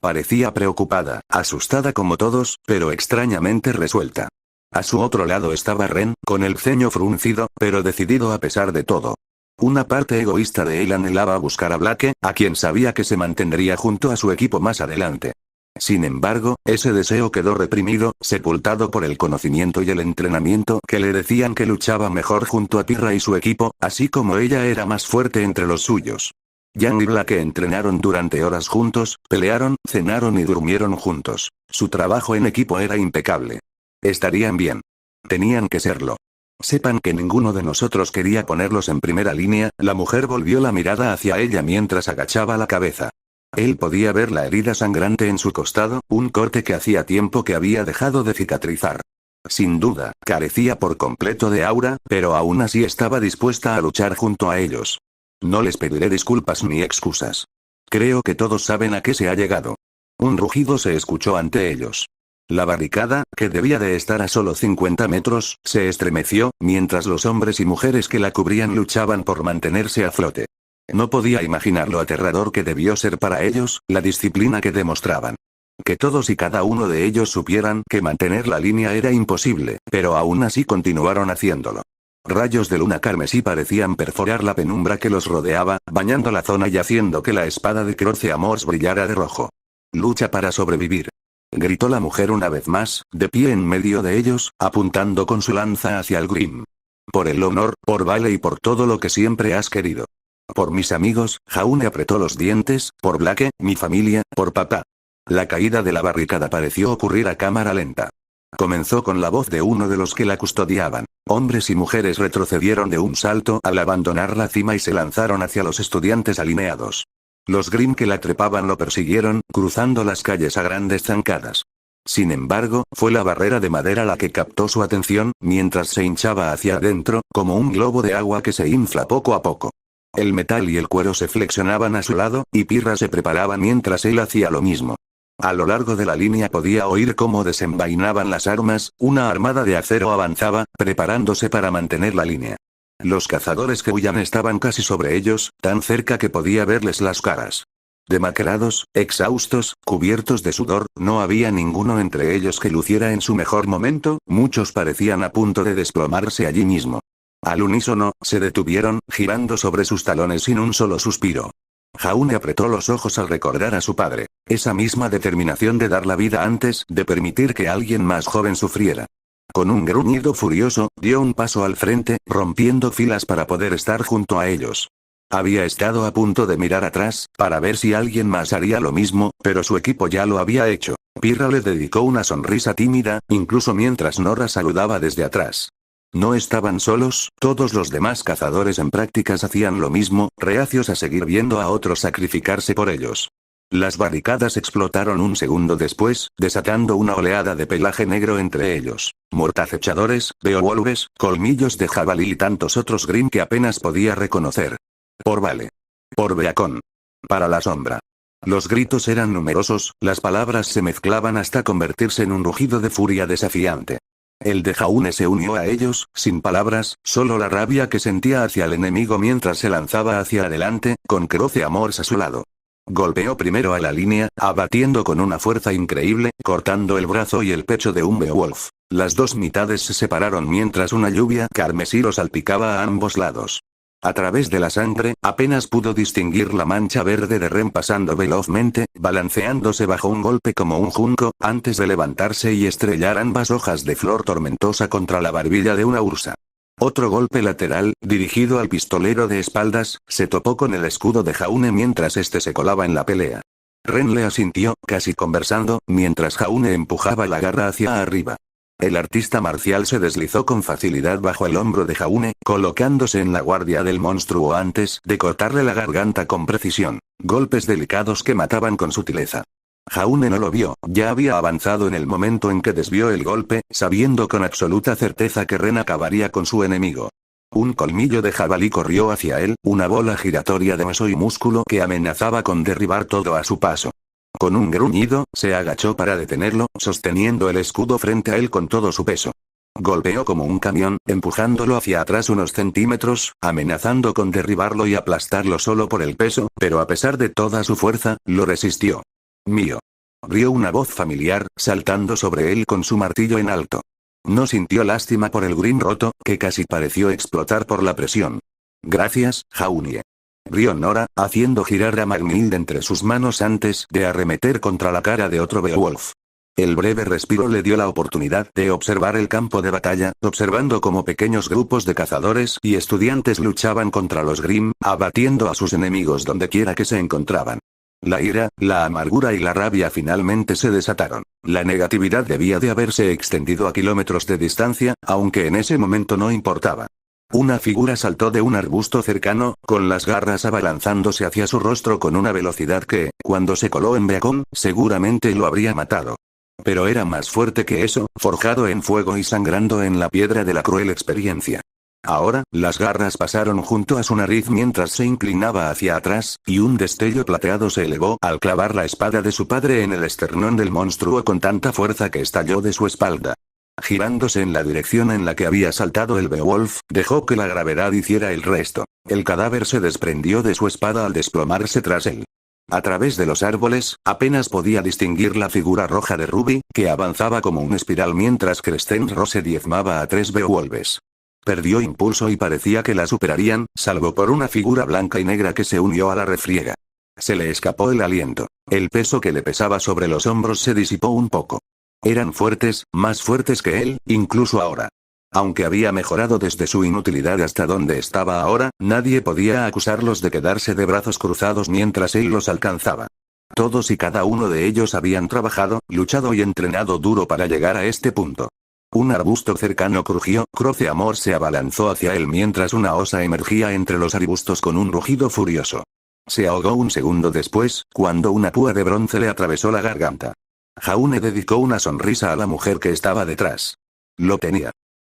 Parecía preocupada, asustada como todos, pero extrañamente resuelta. A su otro lado estaba Ren, con el ceño fruncido, pero decidido a pesar de todo. Una parte egoísta de él anhelaba buscar a Blake, a quien sabía que se mantendría junto a su equipo más adelante. Sin embargo, ese deseo quedó reprimido, sepultado por el conocimiento y el entrenamiento que le decían que luchaba mejor junto a Pirra y su equipo, así como ella era más fuerte entre los suyos. Yang y Blake entrenaron durante horas juntos, pelearon, cenaron y durmieron juntos. Su trabajo en equipo era impecable. Estarían bien. Tenían que serlo. Sepan que ninguno de nosotros quería ponerlos en primera línea, la mujer volvió la mirada hacia ella mientras agachaba la cabeza. Él podía ver la herida sangrante en su costado, un corte que hacía tiempo que había dejado de cicatrizar. Sin duda, carecía por completo de aura, pero aún así estaba dispuesta a luchar junto a ellos. No les pediré disculpas ni excusas. Creo que todos saben a qué se ha llegado. Un rugido se escuchó ante ellos. La barricada, que debía de estar a solo 50 metros, se estremeció, mientras los hombres y mujeres que la cubrían luchaban por mantenerse a flote. No podía imaginar lo aterrador que debió ser para ellos, la disciplina que demostraban. Que todos y cada uno de ellos supieran que mantener la línea era imposible, pero aún así continuaron haciéndolo. Rayos de luna carmesí parecían perforar la penumbra que los rodeaba, bañando la zona y haciendo que la espada de Croce Amors brillara de rojo. «Lucha para sobrevivir», gritó la mujer una vez más, de pie en medio de ellos, apuntando con su lanza hacia el Grimm. «Por el honor, por Vale y por todo lo que siempre has querido. Por mis amigos», Jaune apretó los dientes, «por Blake, mi familia, por papá». La caída de la barricada pareció ocurrir a cámara lenta. Comenzó con la voz de uno de los que la custodiaban. Hombres y mujeres retrocedieron de un salto al abandonar la cima y se lanzaron hacia los estudiantes alineados. Los Grimm que la trepaban lo persiguieron, cruzando las calles a grandes zancadas. Sin embargo, fue la barrera de madera la que captó su atención, mientras se hinchaba hacia adentro, como un globo de agua que se infla poco a poco. El metal y el cuero se flexionaban a su lado, y Pirra se preparaba mientras él hacía lo mismo. A lo largo de la línea podía oír cómo desenvainaban las armas, una armada de acero avanzaba, preparándose para mantener la línea. Los cazadores que huían estaban casi sobre ellos, tan cerca que podía verles las caras. Demacrados, exhaustos, cubiertos de sudor, no había ninguno entre ellos que luciera en su mejor momento, muchos parecían a punto de desplomarse allí mismo. Al unísono, se detuvieron, girando sobre sus talones sin un solo suspiro. Jaune apretó los ojos al recordar a su padre, esa misma determinación de dar la vida antes de permitir que alguien más joven sufriera. Con un gruñido furioso, dio un paso al frente, rompiendo filas para poder estar junto a ellos. Había estado a punto de mirar atrás, para ver si alguien más haría lo mismo, pero su equipo ya lo había hecho. Pirra le dedicó una sonrisa tímida, incluso mientras Nora saludaba desde atrás. No estaban solos, todos los demás cazadores en prácticas hacían lo mismo, reacios a seguir viendo a otros sacrificarse por ellos. Las barricadas explotaron un segundo después, desatando una oleada de pelaje negro entre ellos. Mortacechadores, beowulfes, colmillos de jabalí y tantos otros Grimm que apenas podía reconocer. Por Vale. Por Beacon. Para la sombra. Los gritos eran numerosos, las palabras se mezclaban hasta convertirse en un rugido de furia desafiante. El de Jaune se unió a ellos, sin palabras, solo la rabia que sentía hacia el enemigo mientras se lanzaba hacia adelante, con Croce Amors a su lado. Golpeó primero a la línea, abatiendo con una fuerza increíble, cortando el brazo y el pecho de un Beowulf. Las dos mitades se separaron mientras una lluvia carmesí lo salpicaba a ambos lados. A través de la sangre, apenas pudo distinguir la mancha verde de Ren pasando velozmente, balanceándose bajo un golpe como un junco, antes de levantarse y estrellar ambas hojas de flor tormentosa contra la barbilla de una ursa. Otro golpe lateral, dirigido al pistolero de espaldas, se topó con el escudo de Jaune mientras este se colaba en la pelea. Ren le asintió, casi conversando, mientras Jaune empujaba la garra hacia arriba. El artista marcial se deslizó con facilidad bajo el hombro de Jaune, colocándose en la guardia del monstruo antes de cortarle la garganta con precisión. Golpes delicados que mataban con sutileza. Jaune no lo vio, ya había avanzado en el momento en que desvió el golpe, sabiendo con absoluta certeza que Ren acabaría con su enemigo. Un colmillo de jabalí corrió hacia él, una bola giratoria de hueso y músculo que amenazaba con derribar todo a su paso. Con un gruñido, se agachó para detenerlo, sosteniendo el escudo frente a él con todo su peso. Golpeó como un camión, empujándolo hacia atrás unos centímetros, amenazando con derribarlo y aplastarlo solo por el peso, pero a pesar de toda su fuerza, lo resistió. Mío. Rió una voz familiar, saltando sobre él con su martillo en alto. No sintió lástima por el Green roto, que casi pareció explotar por la presión. Gracias, Jaunie. Rió Nora, haciendo girar a Magnhild entre sus manos antes de arremeter contra la cara de otro Beowulf. El breve respiro le dio la oportunidad de observar el campo de batalla, observando cómo pequeños grupos de cazadores y estudiantes luchaban contra los Grimm, abatiendo a sus enemigos donde quiera que se encontraban. La ira, la amargura y la rabia finalmente se desataron. La negatividad debía de haberse extendido a kilómetros de distancia, aunque en ese momento no importaba. Una figura saltó de un arbusto cercano, con las garras abalanzándose hacia su rostro con una velocidad que, cuando se coló en Beacon, seguramente lo habría matado. Pero era más fuerte que eso, forjado en fuego y sangrando en la piedra de la cruel experiencia. Ahora, las garras pasaron junto a su nariz mientras se inclinaba hacia atrás, y un destello plateado se elevó al clavar la espada de su padre en el esternón del monstruo con tanta fuerza que estalló de su espalda. Girándose en la dirección en la que había saltado el Beowulf, dejó que la gravedad hiciera el resto. El cadáver se desprendió de su espada al desplomarse tras él. A través de los árboles, apenas podía distinguir la figura roja de Ruby, que avanzaba como un espiral mientras Cresten Rose diezmaba a 3 Beowulfes. Perdió impulso y parecía que la superarían, salvo por una figura blanca y negra que se unió a la refriega. Se le escapó el aliento. El peso que le pesaba sobre los hombros se disipó un poco. Eran fuertes, más fuertes que él, incluso ahora. Aunque había mejorado desde su inutilidad hasta donde estaba ahora, nadie podía acusarlos de quedarse de brazos cruzados mientras él los alcanzaba. Todos y cada uno de ellos habían trabajado, luchado y entrenado duro para llegar a este punto. Un arbusto cercano crujió, Croce Amor se abalanzó hacia él mientras una osa emergía entre los arbustos con un rugido furioso. Se ahogó un segundo después, cuando una púa de bronce le atravesó la garganta. Jaune dedicó una sonrisa a la mujer que estaba detrás. Lo tenía.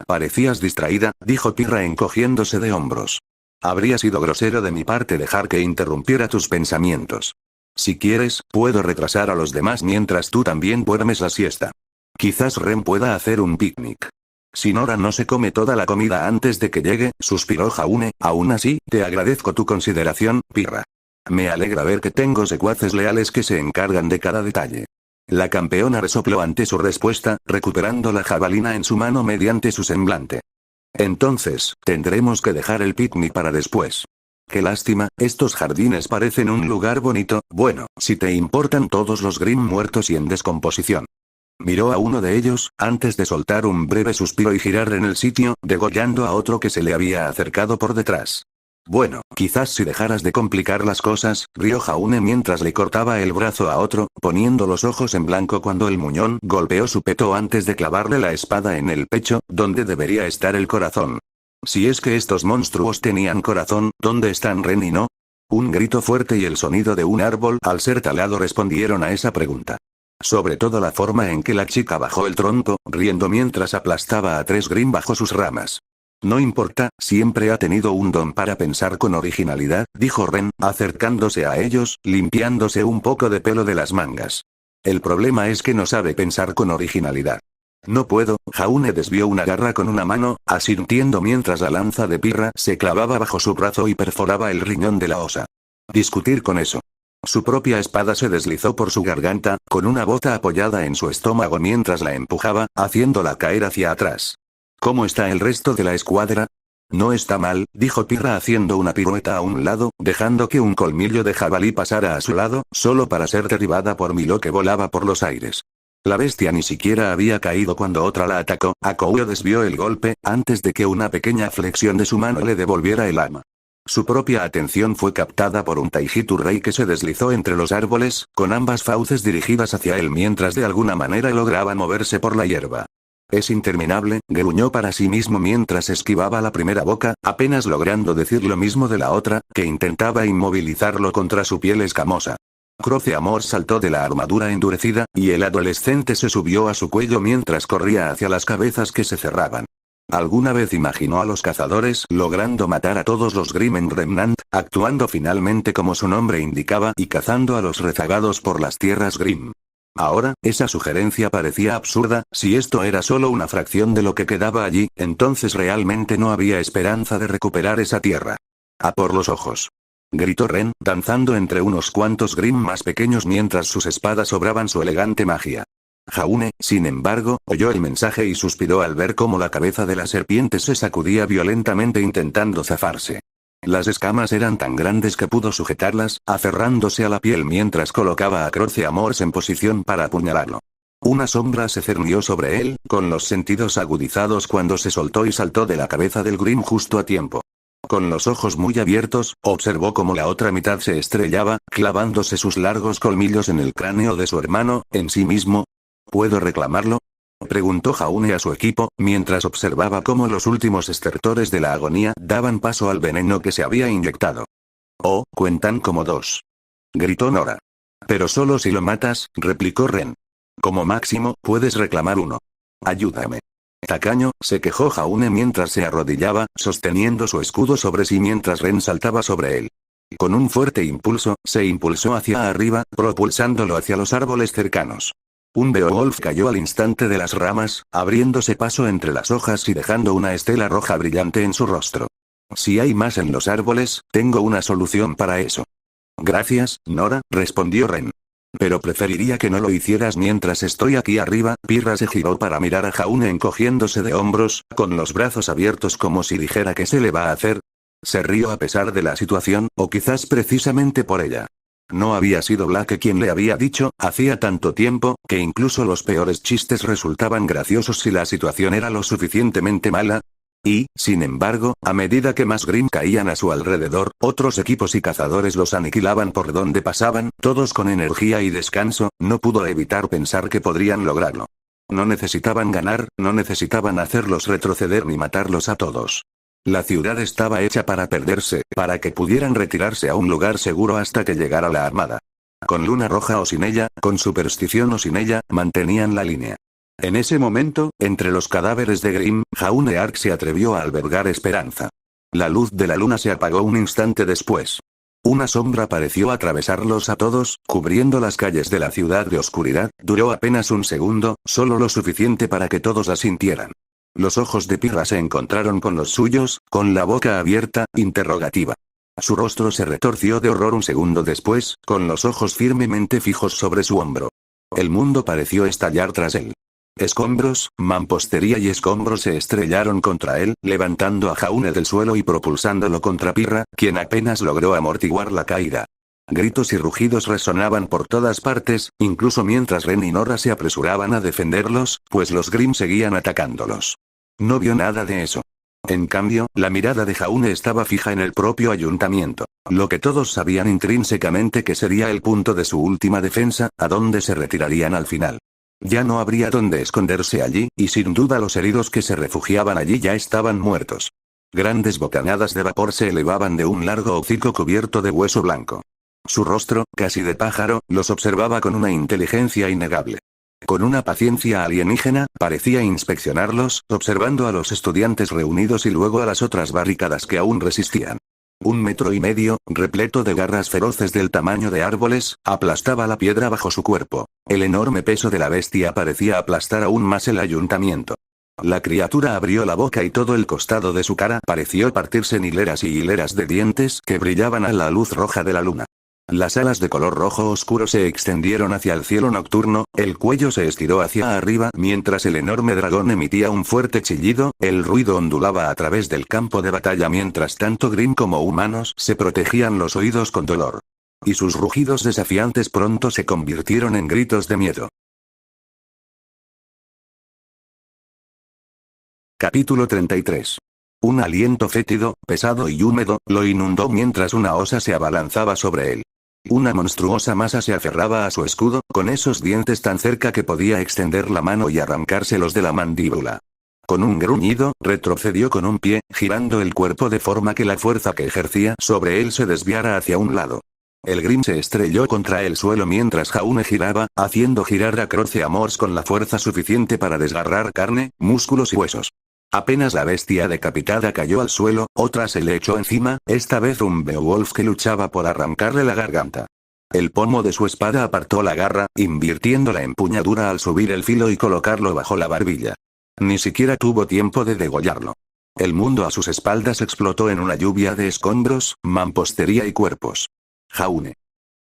Parecías distraída, dijo Pirra encogiéndose de hombros. Habría sido grosero de mi parte dejar que interrumpiera tus pensamientos. Si quieres, puedo retrasar a los demás mientras tú también duermes la siesta. Quizás Ren pueda hacer un picnic. Si Nora no se come toda la comida antes de que llegue, suspiró Jaune, aún así, te agradezco tu consideración, Pirra. Me alegra ver que tengo secuaces leales que se encargan de cada detalle. La campeona resopló ante su respuesta, recuperando la jabalina en su mano mediante su semblante. Entonces, tendremos que dejar el picnic para después. Qué lástima, estos jardines parecen un lugar bonito, bueno, si te importan todos los Grimm muertos y en descomposición. Miró a uno de ellos, antes de soltar un breve suspiro y girar en el sitio, degollando a otro que se le había acercado por detrás. Bueno, quizás si dejaras de complicar las cosas, rió Jaune mientras le cortaba el brazo a otro, poniendo los ojos en blanco cuando el muñón golpeó su peto antes de clavarle la espada en el pecho, donde debería estar el corazón. Si es que estos monstruos tenían corazón, ¿dónde están Ren y no? Un grito fuerte y el sonido de un árbol al ser talado respondieron a esa pregunta. Sobre todo la forma en que la chica bajó el tronco, riendo mientras aplastaba a 3 Grimm bajo sus ramas. No importa, siempre ha tenido un don para pensar con originalidad, dijo Ren, acercándose a ellos, limpiándose un poco de pelo de las mangas. El problema es que no sabe pensar con originalidad. No puedo, Jaune desvió una garra con una mano, asintiendo mientras la lanza de Pirra se clavaba bajo su brazo y perforaba el riñón de la osa. Discutir con eso. Su propia espada se deslizó por su garganta, con una bota apoyada en su estómago mientras la empujaba, haciéndola caer hacia atrás. ¿Cómo está el resto de la escuadra? No está mal, dijo Pirra haciendo una pirueta a un lado, dejando que un colmillo de jabalí pasara a su lado, solo para ser derribada por Milo que volaba por los aires. La bestia ni siquiera había caído cuando otra la atacó. Akouyo desvió el golpe, antes de que una pequeña flexión de su mano le devolviera el arma. Su propia atención fue captada por un Taijitu Rei que se deslizó entre los árboles, con ambas fauces dirigidas hacia él mientras de alguna manera lograba moverse por la hierba. Es interminable, gruñó para sí mismo mientras esquivaba la primera boca, apenas logrando decir lo mismo de la otra, que intentaba inmovilizarlo contra su piel escamosa. Croce Amor saltó de la armadura endurecida, y el adolescente se subió a su cuello mientras corría hacia las cabezas que se cerraban. Alguna vez imaginó a los cazadores logrando matar a todos los Grimm en Remnant, actuando finalmente como su nombre indicaba y cazando a los rezagados por las tierras Grimm. Ahora, esa sugerencia parecía absurda. Si esto era solo una fracción de lo que quedaba allí, entonces realmente no había esperanza de recuperar esa tierra. ¡A por los ojos!, gritó Ren, danzando entre unos cuantos Grimm más pequeños mientras sus espadas obraban su elegante magia. Jaune, sin embargo, oyó el mensaje y suspiró al ver cómo la cabeza de la serpiente se sacudía violentamente intentando zafarse. Las escamas eran tan grandes que pudo sujetarlas, aferrándose a la piel mientras colocaba a Croce Amors en posición para apuñalarlo. Una sombra se cernió sobre él, con los sentidos agudizados cuando se soltó y saltó de la cabeza del Grimm justo a tiempo. Con los ojos muy abiertos, observó cómo la otra mitad se estrellaba, clavándose sus largos colmillos en el cráneo de su hermano, en sí mismo. ¿Puedo reclamarlo?, preguntó Jaune a su equipo, mientras observaba cómo los últimos estertores de la agonía daban paso al veneno que se había inyectado. Oh, cuentan como 2. Gritó Nora. Pero solo si lo matas, replicó Ren. Como máximo, puedes reclamar 1. Ayúdame. Tacaño, se quejó Jaune mientras se arrodillaba, sosteniendo su escudo sobre sí mientras Ren saltaba sobre él. Con un fuerte impulso, se impulsó hacia arriba, propulsándolo hacia los árboles cercanos. Un Beowulf cayó al instante de las ramas, abriéndose paso entre las hojas y dejando una estela roja brillante en su rostro. Si hay más en los árboles, tengo una solución para eso. Gracias, Nora, respondió Ren. Pero preferiría que no lo hicieras mientras estoy aquí arriba. Pirra se giró para mirar a Jaune encogiéndose de hombros, con los brazos abiertos como si dijera ¿qué se le va a hacer? Se rió a pesar de la situación, o quizás precisamente por ella. No había sido Black quien le había dicho, hacía tanto tiempo, que incluso los peores chistes resultaban graciosos si la situación era lo suficientemente mala. Y, sin embargo, a medida que más Grimm caían a su alrededor, otros equipos y cazadores los aniquilaban por donde pasaban, todos con energía y descanso. No pudo evitar pensar que podrían lograrlo. No necesitaban ganar, no necesitaban hacerlos retroceder ni matarlos a todos. La ciudad estaba hecha para perderse, para que pudieran retirarse a un lugar seguro hasta que llegara la armada. Con luna roja o sin ella, con superstición o sin ella, mantenían la línea. En ese momento, entre los cadáveres de Grimm, Jaune Ark se atrevió a albergar esperanza. La luz de la luna se apagó un instante después. Una sombra pareció atravesarlos a todos, cubriendo las calles de la ciudad de oscuridad. Duró apenas un segundo, solo lo suficiente para que todos la sintieran. Los ojos de Pirra se encontraron con los suyos, con la boca abierta, interrogativa. Su rostro se retorció de horror un segundo después, con los ojos firmemente fijos sobre su hombro. El mundo pareció estallar tras él. Escombros, mampostería y escombros se estrellaron contra él, levantando a Jaune del suelo y propulsándolo contra Pirra, quien apenas logró amortiguar la caída. Gritos y rugidos resonaban por todas partes, incluso mientras Ren y Nora se apresuraban a defenderlos, pues los Grimm seguían atacándolos. No vio nada de eso. En cambio, la mirada de Jaune estaba fija en el propio ayuntamiento, lo que todos sabían intrínsecamente que sería el punto de su última defensa, a donde se retirarían al final. Ya no habría dónde esconderse allí, y sin duda los heridos que se refugiaban allí ya estaban muertos. Grandes bocanadas de vapor se elevaban de un largo hocico cubierto de hueso blanco. Su rostro, casi de pájaro, los observaba con una inteligencia innegable. Con una paciencia alienígena, parecía inspeccionarlos, observando a los estudiantes reunidos y luego a las otras barricadas que aún resistían. 1,5 metros, repleto de garras feroces del tamaño de árboles, aplastaba la piedra bajo su cuerpo. El enorme peso de la bestia parecía aplastar aún más el ayuntamiento. La criatura abrió la boca y todo el costado de su cara pareció partirse en hileras y hileras de dientes que brillaban a la luz roja de la luna. Las alas de color rojo oscuro se extendieron hacia el cielo nocturno, el cuello se estiró hacia arriba mientras el enorme dragón emitía un fuerte chillido, el ruido ondulaba a través del campo de batalla mientras tanto Grimm como humanos se protegían los oídos con dolor. Y sus rugidos desafiantes pronto se convirtieron en gritos de miedo. Capítulo 33. Un aliento fétido, pesado y húmedo, lo inundó mientras una osa se abalanzaba sobre él. Una monstruosa masa se aferraba a su escudo, con esos dientes tan cerca que podía extender la mano y arrancárselos de la mandíbula. Con un gruñido, retrocedió con un pie, girando el cuerpo de forma que la fuerza que ejercía sobre él se desviara hacia un lado. El Grimm se estrelló contra el suelo mientras Jaune giraba, haciendo girar a Croce Amors con la fuerza suficiente para desgarrar carne, músculos y huesos. Apenas la bestia decapitada cayó al suelo, otra se le echó encima, esta vez un Beowulf que luchaba por arrancarle la garganta. El pomo de su espada apartó la garra, invirtiendo la empuñadura al subir el filo y colocarlo bajo la barbilla. Ni siquiera tuvo tiempo de degollarlo. El mundo a sus espaldas explotó en una lluvia de escombros, mampostería y cuerpos. «Jaune»,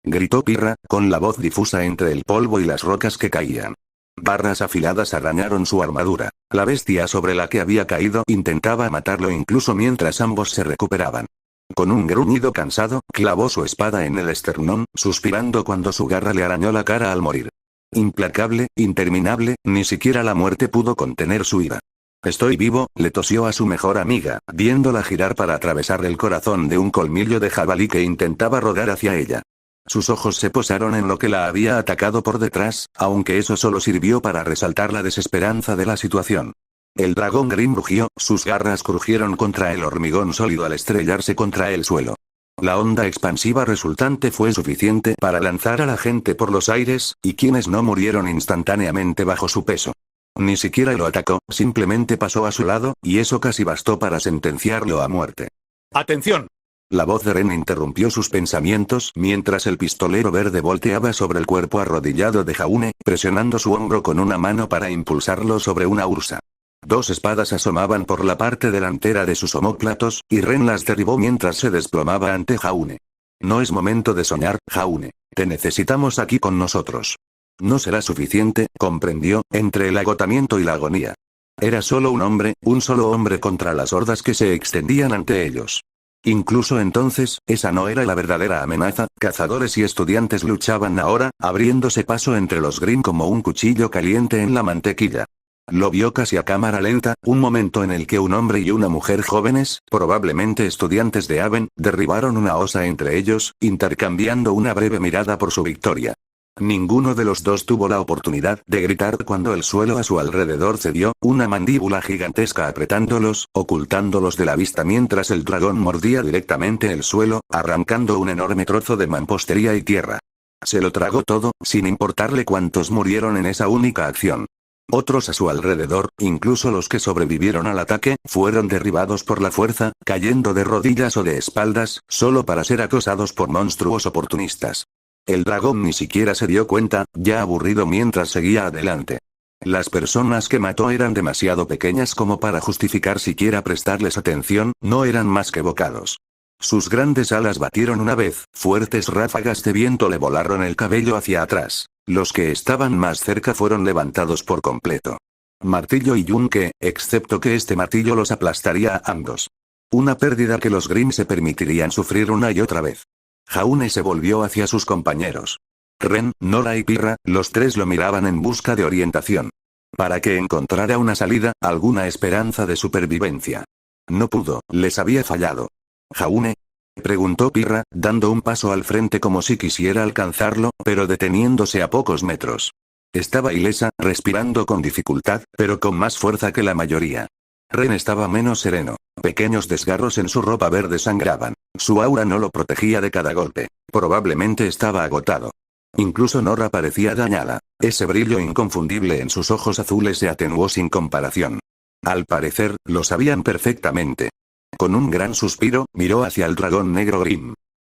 gritó Pirra, con la voz difusa entre el polvo y las rocas que caían. Barras afiladas arañaron su armadura. La bestia sobre la que había caído intentaba matarlo incluso mientras ambos se recuperaban. Con un gruñido cansado, clavó su espada en el esternón, suspirando cuando su garra le arañó la cara al morir. Implacable, interminable, ni siquiera la muerte pudo contener su ira. «Estoy vivo», le tosió a su mejor amiga, viéndola girar para atravesar el corazón de un colmillo de jabalí que intentaba rodar hacia ella. Sus ojos se posaron en lo que la había atacado por detrás, aunque eso solo sirvió para resaltar la desesperanza de la situación. El dragón Grimm rugió, sus garras crujieron contra el hormigón sólido al estrellarse contra el suelo. La onda expansiva resultante fue suficiente para lanzar a la gente por los aires, y quienes no murieron instantáneamente bajo su peso. Ni siquiera lo atacó, simplemente pasó a su lado, y eso casi bastó para sentenciarlo a muerte. ¡Atención! La voz de Ren interrumpió sus pensamientos mientras el pistolero verde volteaba sobre el cuerpo arrodillado de Jaune, presionando su hombro con una mano para impulsarlo sobre una ursa. Dos espadas asomaban por la parte delantera de sus omóplatos, y Ren las derribó mientras se desplomaba ante Jaune. «No es momento de soñar, Jaune. Te necesitamos aquí con nosotros». No será suficiente, comprendió, entre el agotamiento y la agonía. Era solo un solo hombre contra las hordas que se extendían ante ellos. Incluso entonces, esa no era la verdadera amenaza, cazadores y estudiantes luchaban ahora, abriéndose paso entre los Grimm como un cuchillo caliente en la mantequilla. Lo vio casi a cámara lenta, un momento en el que un hombre y una mujer jóvenes, probablemente estudiantes de Aven, derribaron una osa entre ellos, intercambiando una breve mirada por su victoria. Ninguno de los dos tuvo la oportunidad de gritar cuando el suelo a su alrededor cedió, una mandíbula gigantesca apretándolos, ocultándolos de la vista mientras el dragón mordía directamente el suelo, arrancando un enorme trozo de mampostería y tierra. Se lo tragó todo, sin importarle cuántos murieron en esa única acción. Otros a su alrededor, incluso los que sobrevivieron al ataque, fueron derribados por la fuerza, cayendo de rodillas o de espaldas, solo para ser acosados por monstruos oportunistas. El dragón ni siquiera se dio cuenta, ya aburrido mientras seguía adelante. Las personas que mató eran demasiado pequeñas como para justificar siquiera prestarles atención, no eran más que bocados. Sus grandes alas batieron una vez, fuertes ráfagas de viento le volaron el cabello hacia atrás. Los que estaban más cerca fueron levantados por completo. Martillo y yunque, excepto que este martillo los aplastaría a ambos. Una pérdida que los Grimm se permitirían sufrir una y otra vez. Jaune se volvió hacia sus compañeros. Ren, Nora y Pirra, los tres lo miraban en busca de orientación. Para que encontrara una salida, alguna esperanza de supervivencia. No pudo, les había fallado. «¿Jaune?», preguntó Pirra, dando un paso al frente como si quisiera alcanzarlo, pero deteniéndose a pocos metros. Estaba ilesa, respirando con dificultad, pero con más fuerza que la mayoría. Ren estaba menos sereno. Pequeños desgarros en su ropa verde sangraban. Su aura no lo protegía de cada golpe. Probablemente estaba agotado. Incluso Nora parecía dañada. Ese brillo inconfundible en sus ojos azules se atenuó sin comparación. Al parecer, lo sabían perfectamente. Con un gran suspiro, miró hacia el dragón negro Grimm.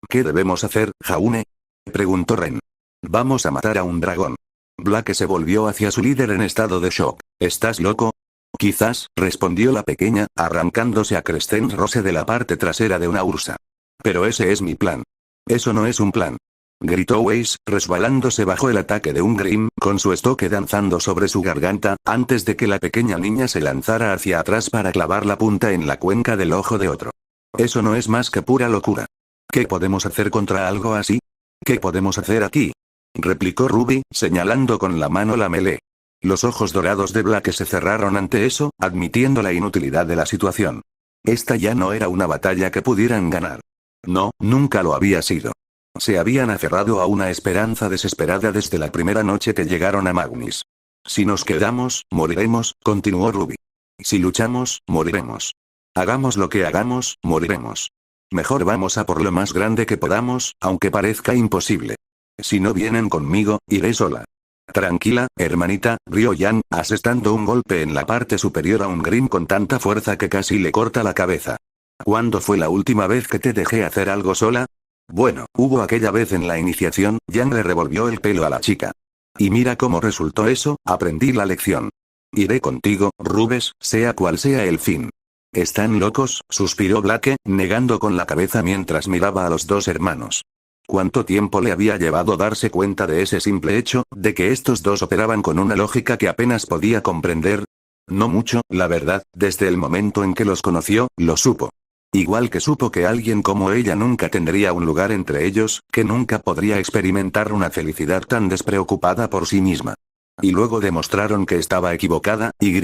«¿Qué debemos hacer, Jaune?», preguntó Ren. «Vamos a matar a un dragón». Blake se volvió hacia su líder en estado de shock. «¿Estás loco?». «Quizás», respondió la pequeña, arrancándose a Crescent Rose de la parte trasera de una ursa. «Pero ese es mi plan». «Eso no es un plan». Gritó Weiss, resbalándose bajo el ataque de un Grimm, con su estoque danzando sobre su garganta, antes de que la pequeña niña se lanzara hacia atrás para clavar la punta en la cuenca del ojo de otro. Eso no es más que pura locura. ¿Qué podemos hacer contra algo así? ¿Qué podemos hacer aquí? Replicó Ruby, señalando con la mano la melee. Los ojos dorados de Blake se cerraron ante eso, admitiendo la inutilidad de la situación. Esta ya no era una batalla que pudieran ganar. No, nunca lo había sido. Se habían aferrado a una esperanza desesperada desde la primera noche que llegaron a Magnis. Si nos quedamos, moriremos, continuó Ruby. Si luchamos, moriremos. Hagamos lo que hagamos, moriremos. Mejor vamos a por lo más grande que podamos, aunque parezca imposible. Si no vienen conmigo, iré sola. Tranquila, hermanita, rió Jan, asestando un golpe en la parte superior a un Grimm con tanta fuerza que casi le corta la cabeza. ¿Cuándo fue la última vez que te dejé hacer algo sola? Bueno, hubo aquella vez en la iniciación, Jan le revolvió el pelo a la chica. Y mira cómo resultó eso, aprendí la lección. Iré contigo, Rubes, sea cual sea el fin. ¿Están locos?, suspiró Blake, negando con la cabeza mientras miraba a los dos hermanos. ¿Cuánto tiempo le había llevado darse cuenta de ese simple hecho, de que estos dos operaban con una lógica que apenas podía comprender? No mucho, la verdad, desde el momento en que los conoció, lo supo. Igual que supo que alguien como ella nunca tendría un lugar entre ellos, que nunca podría experimentar una felicidad tan despreocupada por sí misma. Y luego demostraron que estaba equivocada, y.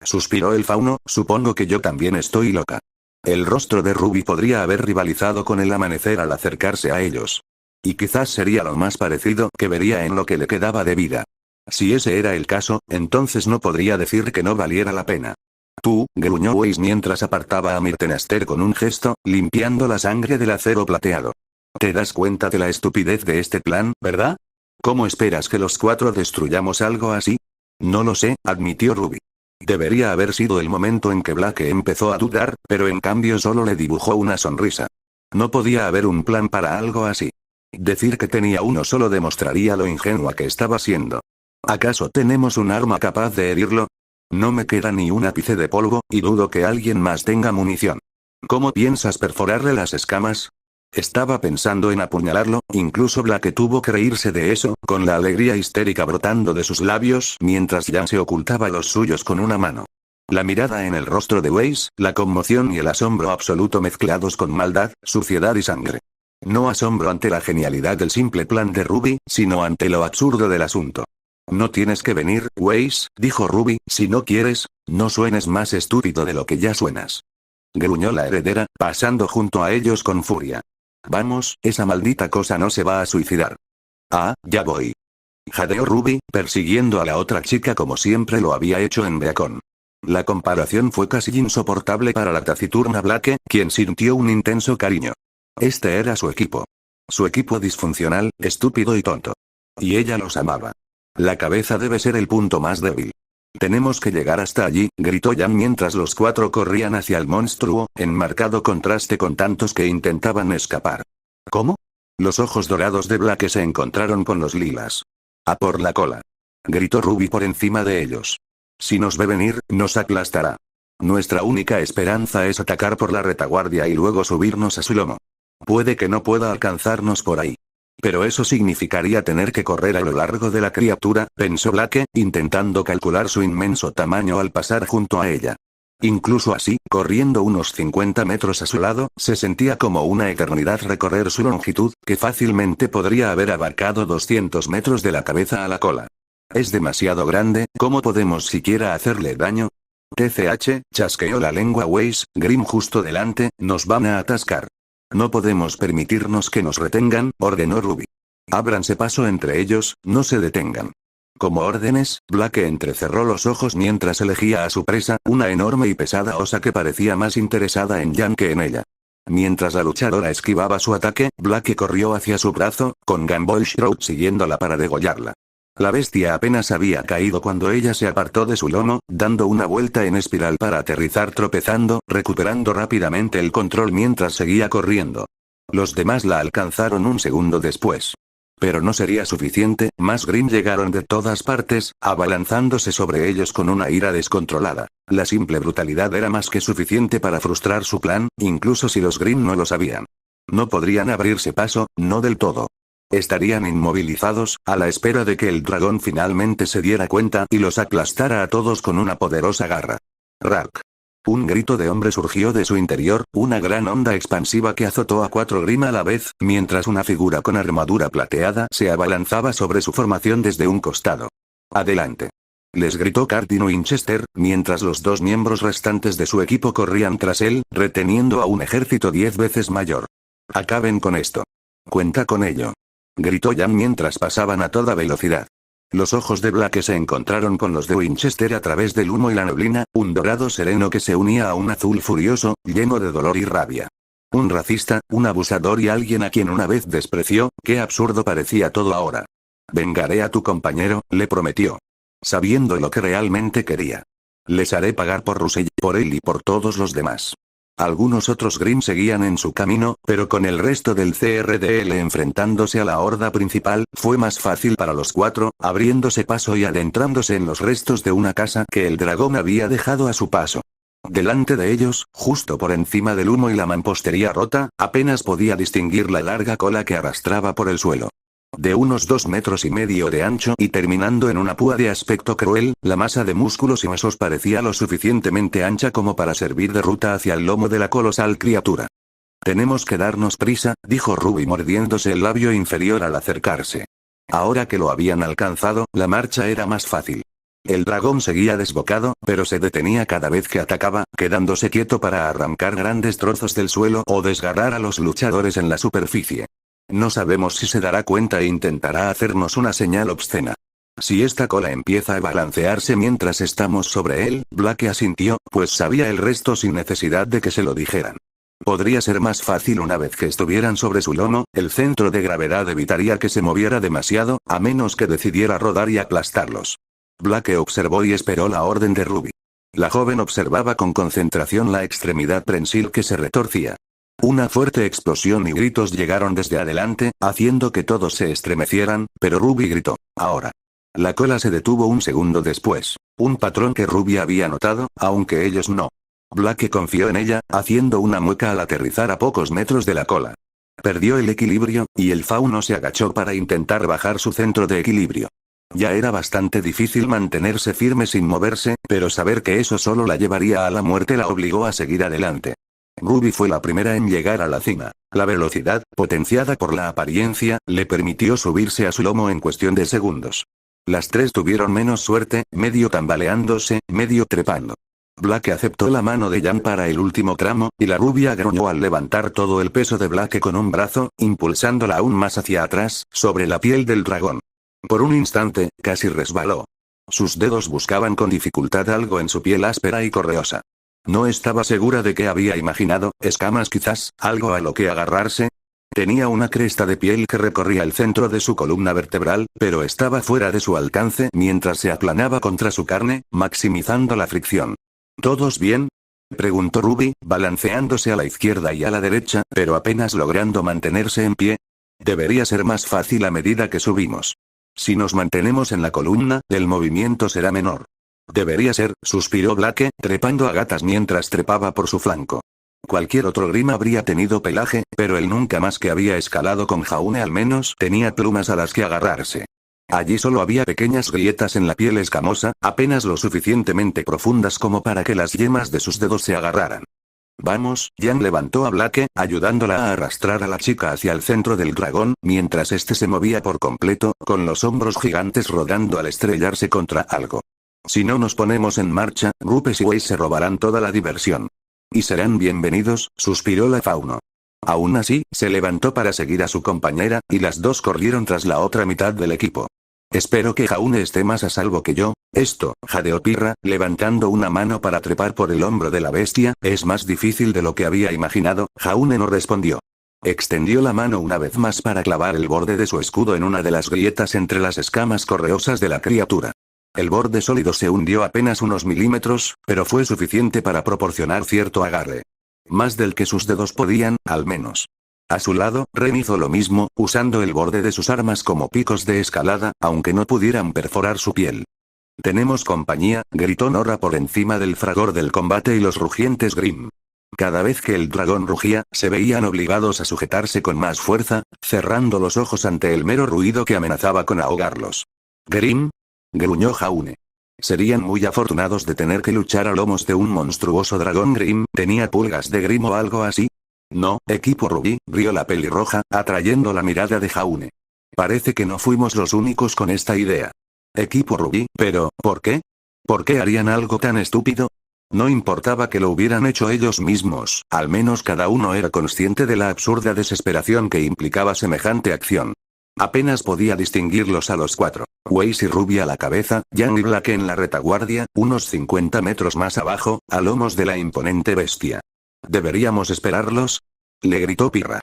Suspiró el fauno, supongo que yo también estoy loca. El rostro de Ruby podría haber rivalizado con el amanecer al acercarse a ellos. Y quizás sería lo más parecido que vería en lo que le quedaba de vida. Si ese era el caso, entonces no podría decir que no valiera la pena. Tú, gruñó Weiss mientras apartaba a Myrtenaster con un gesto, limpiando la sangre del acero plateado. ¿Te das cuenta de la estupidez de este plan, verdad? ¿Cómo esperas que los cuatro destruyamos algo así? No lo sé, admitió Ruby. Debería haber sido el momento en que Blake empezó a dudar, pero en cambio solo le dibujó una sonrisa. No podía haber un plan para algo así. Decir que tenía uno solo demostraría lo ingenua que estaba siendo. ¿Acaso tenemos un arma capaz de herirlo? No me queda ni un ápice de polvo, y dudo que alguien más tenga munición. ¿Cómo piensas perforarle las escamas? Estaba pensando en apuñalarlo, incluso Blake tuvo que reírse de eso, con la alegría histérica brotando de sus labios, mientras Jan se ocultaba los suyos con una mano. La mirada en el rostro de Weiss, la conmoción y el asombro absoluto mezclados con maldad, suciedad y sangre. No asombro ante la genialidad del simple plan de Ruby, sino ante lo absurdo del asunto. No tienes que venir, Weiss, dijo Ruby, si no quieres, no suenes más estúpido de lo que ya suenas. Gruñó la heredera, pasando junto a ellos con furia. Vamos, esa maldita cosa no se va a suicidar. Ah, ya voy. Jadeó Ruby, persiguiendo a la otra chica como siempre lo había hecho en Beacon. La comparación fue casi insoportable para la taciturna Blake, quien sintió un intenso cariño. Este era su equipo. Su equipo disfuncional, estúpido y tonto. Y ella los amaba. La cabeza debe ser el punto más débil. Tenemos que llegar hasta allí, gritó Jan mientras los cuatro corrían hacia el monstruo, en marcado contraste con tantos que intentaban escapar. ¿Cómo? Los ojos dorados de Blake se encontraron con los lilas. A por la cola. Gritó Ruby por encima de ellos. Si nos ve venir, nos aplastará. Nuestra única esperanza es atacar por la retaguardia y luego subirnos a su lomo. Puede que no pueda alcanzarnos por ahí. Pero eso significaría tener que correr a lo largo de la criatura, pensó Blake, intentando calcular su inmenso tamaño al pasar junto a ella. Incluso así, corriendo unos 50 metros a su lado, se sentía como una eternidad recorrer su longitud, que fácilmente podría haber abarcado 200 metros de la cabeza a la cola. Es demasiado grande, ¿cómo podemos siquiera hacerle daño? TCH, chasqueó la lengua Weiss, Grimm justo delante, nos van a atascar. No podemos permitirnos que nos retengan, ordenó Ruby. Ábranse paso entre ellos, no se detengan. Como órdenes, Blake entrecerró los ojos mientras elegía a su presa, una enorme y pesada osa que parecía más interesada en Jan que en ella. Mientras la luchadora esquivaba su ataque, Blake corrió hacia su brazo, con Gamboil Shroud siguiéndola para degollarla. La bestia apenas había caído cuando ella se apartó de su lomo, dando una vuelta en espiral para aterrizar tropezando, recuperando rápidamente el control mientras seguía corriendo. Los demás la alcanzaron un segundo después. Pero no sería suficiente, más Grimm llegaron de todas partes, abalanzándose sobre ellos con una ira descontrolada. La simple brutalidad era más que suficiente para frustrar su plan, incluso si los Grimm no lo sabían. No podrían abrirse paso, no del todo. Estarían inmovilizados, a la espera de que el dragón finalmente se diera cuenta y los aplastara a todos con una poderosa garra. Rack. Un grito de hombre surgió de su interior, una gran onda expansiva que azotó a 4 Grimm a la vez, mientras una figura con armadura plateada se abalanzaba sobre su formación desde un costado. Adelante. Les gritó Cardin Winchester, mientras los 2 miembros restantes de su equipo corrían tras él, reteniendo a un ejército 10 veces mayor. Acaben con esto. Cuenta con ello. Gritó Jan mientras pasaban a toda velocidad. Los ojos de Blake se encontraron con los de Winchester a través del humo y la neblina, un dorado sereno que se unía a un azul furioso, lleno de dolor y rabia. Un racista, un abusador y alguien a quien una vez despreció, qué absurdo parecía todo ahora. Vengaré a tu compañero, le prometió. Sabiendo lo que realmente quería. Les haré pagar por Russell, por él y por todos los demás. Algunos otros Grimm seguían en su camino, pero con el resto del CRDL enfrentándose a la horda principal, fue más fácil para los 4, abriéndose paso y adentrándose en los restos de una casa que el dragón había dejado a su paso. Delante de ellos, justo por encima del humo y la mampostería rota, apenas podía distinguir la larga cola que arrastraba por el suelo. De unos 2,5 metros de ancho y terminando en una púa de aspecto cruel, la masa de músculos y huesos parecía lo suficientemente ancha como para servir de ruta hacia el lomo de la colosal criatura. Tenemos que darnos prisa, dijo Ruby mordiéndose el labio inferior al acercarse. Ahora que lo habían alcanzado, la marcha era más fácil. El dragón seguía desbocado, pero se detenía cada vez que atacaba, quedándose quieto para arrancar grandes trozos del suelo o desgarrar a los luchadores en la superficie. No sabemos si se dará cuenta e intentará hacernos una señal obscena. Si esta cola empieza a balancearse mientras estamos sobre él, Blake asintió, pues sabía el resto sin necesidad de que se lo dijeran. Podría ser más fácil una vez que estuvieran sobre su lomo, el centro de gravedad evitaría que se moviera demasiado, a menos que decidiera rodar y aplastarlos. Blake observó y esperó la orden de Ruby. La joven observaba con concentración la extremidad prensil que se retorcía. Una fuerte explosión y gritos llegaron desde adelante, haciendo que todos se estremecieran, pero Ruby gritó, ahora. La cola se detuvo un segundo después, un patrón que Ruby había notado, aunque ellos no. Blake confió en ella, haciendo una mueca al aterrizar a pocos metros de la cola. Perdió el equilibrio, y el fauno se agachó para intentar bajar su centro de equilibrio. Ya era bastante difícil mantenerse firme sin moverse, pero saber que eso solo la llevaría a la muerte la obligó a seguir adelante. Ruby fue la primera en llegar a la cima. La velocidad, potenciada por la apariencia, le permitió subirse a su lomo en cuestión de segundos. Las 3 tuvieron menos suerte, medio tambaleándose, medio trepando. Blake aceptó la mano de Jan para el último tramo, y la rubia gruñó al levantar todo el peso de Blake con un brazo, impulsándola aún más hacia atrás, sobre la piel del dragón. Por un instante, casi resbaló. Sus dedos buscaban con dificultad algo en su piel áspera y correosa. No estaba segura de qué había imaginado, escamas quizás, algo a lo que agarrarse. Tenía una cresta de piel que recorría el centro de su columna vertebral, pero estaba fuera de su alcance mientras se aplanaba contra su carne, maximizando la fricción. ¿Todos bien?, preguntó Ruby, balanceándose a la izquierda y a la derecha, pero apenas logrando mantenerse en pie. Debería ser más fácil a medida que subimos. Si nos mantenemos en la columna, el movimiento será menor. Debería ser, suspiró Blake, trepando a gatas mientras trepaba por su flanco. Cualquier otro Grimm habría tenido pelaje, pero él nunca más que había escalado con Jaune al menos tenía plumas a las que agarrarse. Allí solo había pequeñas grietas en la piel escamosa, apenas lo suficientemente profundas como para que las yemas de sus dedos se agarraran. Vamos, Jan levantó a Blake, ayudándola a arrastrar a la chica hacia el centro del dragón, mientras este se movía por completo, con los hombros gigantes rodando al estrellarse contra algo. Si no nos ponemos en marcha, Rupes y Weiss se robarán toda la diversión. Y serán bienvenidos, suspiró la fauno. Aún así, se levantó para seguir a su compañera, y las 2 corrieron tras la otra mitad del equipo. Espero que Jaune esté más a salvo que yo. Esto, jadeó Pirra, levantando una mano para trepar por el hombro de la bestia, es más difícil de lo que había imaginado. Jaune no respondió. Extendió la mano una vez más para clavar el borde de su escudo en una de las grietas entre las escamas correosas de la criatura. El borde sólido se hundió apenas unos milímetros, pero fue suficiente para proporcionar cierto agarre. Más del que sus dedos podían, al menos. A su lado, Ren hizo lo mismo, usando el borde de sus armas como picos de escalada, aunque no pudieran perforar su piel. «Tenemos compañía», gritó Nora por encima del fragor del combate y los rugientes Grimm. Cada vez que el dragón rugía, se veían obligados a sujetarse con más fuerza, cerrando los ojos ante el mero ruido que amenazaba con ahogarlos. «Grim», gruñó Jaune. Serían muy afortunados de tener que luchar a lomos de un monstruoso dragón. Grim tenía pulgas de Grim o algo así. No, equipo Rubí, rió la pelirroja, atrayendo la mirada de Jaune. Parece que no fuimos los únicos con esta idea. Equipo Rubí, pero, ¿por qué? ¿Por qué harían algo tan estúpido? No importaba que lo hubieran hecho ellos mismos, al menos cada uno era consciente de la absurda desesperación que implicaba semejante acción. Apenas podía distinguirlos a los cuatro. Weiss y Ruby a la cabeza, Jan y Black en la retaguardia, unos 50 metros más abajo, a lomos de la imponente bestia. ¿Deberíamos esperarlos?, le gritó Pirra.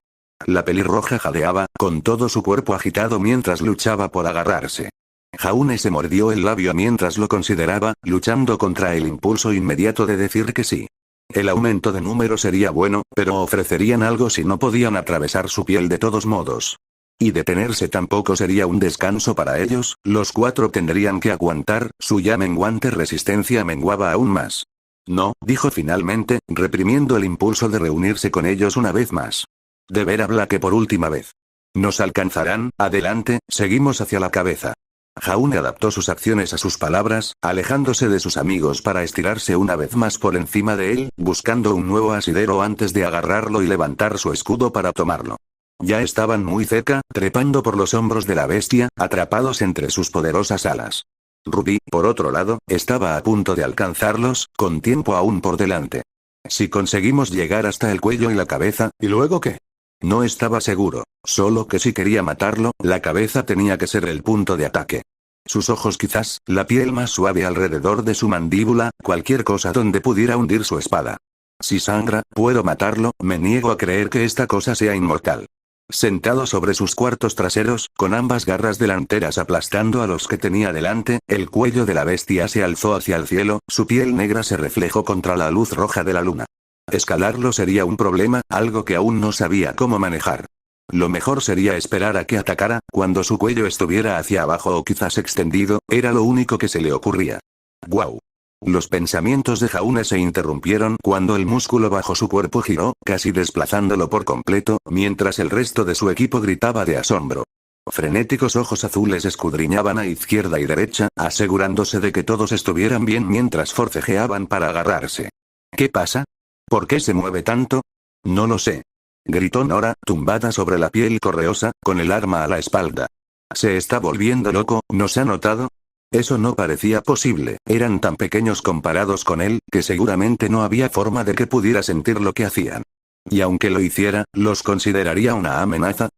La pelirroja jadeaba, con todo su cuerpo agitado mientras luchaba por agarrarse. Jaune se mordió el labio mientras lo consideraba, luchando contra el impulso inmediato de decir que sí. El aumento de número sería bueno, pero ofrecerían algo si no podían atravesar su piel de todos modos. Y detenerse tampoco sería un descanso para ellos, los cuatro tendrían que aguantar, su ya menguante resistencia menguaba aún más. No, dijo finalmente, reprimiendo el impulso de reunirse con ellos una vez más. De ver a Black por última vez. Nos alcanzarán, adelante, seguimos hacia la cabeza. Jaune adaptó sus acciones a sus palabras, alejándose de sus amigos para estirarse una vez más por encima de él, buscando un nuevo asidero antes de agarrarlo y levantar su escudo para tomarlo. Ya estaban muy cerca, trepando por los hombros de la bestia, atrapados entre sus poderosas alas. Ruby, por otro lado, estaba a punto de alcanzarlos, con tiempo aún por delante. Si conseguimos llegar hasta el cuello y la cabeza, ¿y luego qué? No estaba seguro, solo que si quería matarlo, la cabeza tenía que ser el punto de ataque. Sus ojos quizás, la piel más suave alrededor de su mandíbula, cualquier cosa donde pudiera hundir su espada. Si sangra, puedo matarlo, me niego a creer que esta cosa sea inmortal. Sentado sobre sus cuartos traseros, con ambas garras delanteras aplastando a los que tenía delante, el cuello de la bestia se alzó hacia el cielo, su piel negra se reflejó contra la luz roja de la luna. Escalarlo sería un problema, algo que aún no sabía cómo manejar. Lo mejor sería esperar a que atacara, cuando su cuello estuviera hacia abajo o quizás extendido, era lo único que se le ocurría. ¡Guau! Los pensamientos de Jaune se interrumpieron cuando el músculo bajo su cuerpo giró, casi desplazándolo por completo, mientras el resto de su equipo gritaba de asombro. Frenéticos ojos azules escudriñaban a izquierda y derecha, asegurándose de que todos estuvieran bien mientras forcejeaban para agarrarse. ¿Qué pasa? ¿Por qué se mueve tanto? No lo sé. Gritó Nora, tumbada sobre la piel correosa, con el arma a la espalda. Se está volviendo loco, ¿nos ha notado? Eso no parecía posible, eran tan pequeños comparados con él, que seguramente no había forma de que pudiera sentir lo que hacían. Y aunque lo hiciera, ¿los consideraría una amenaza?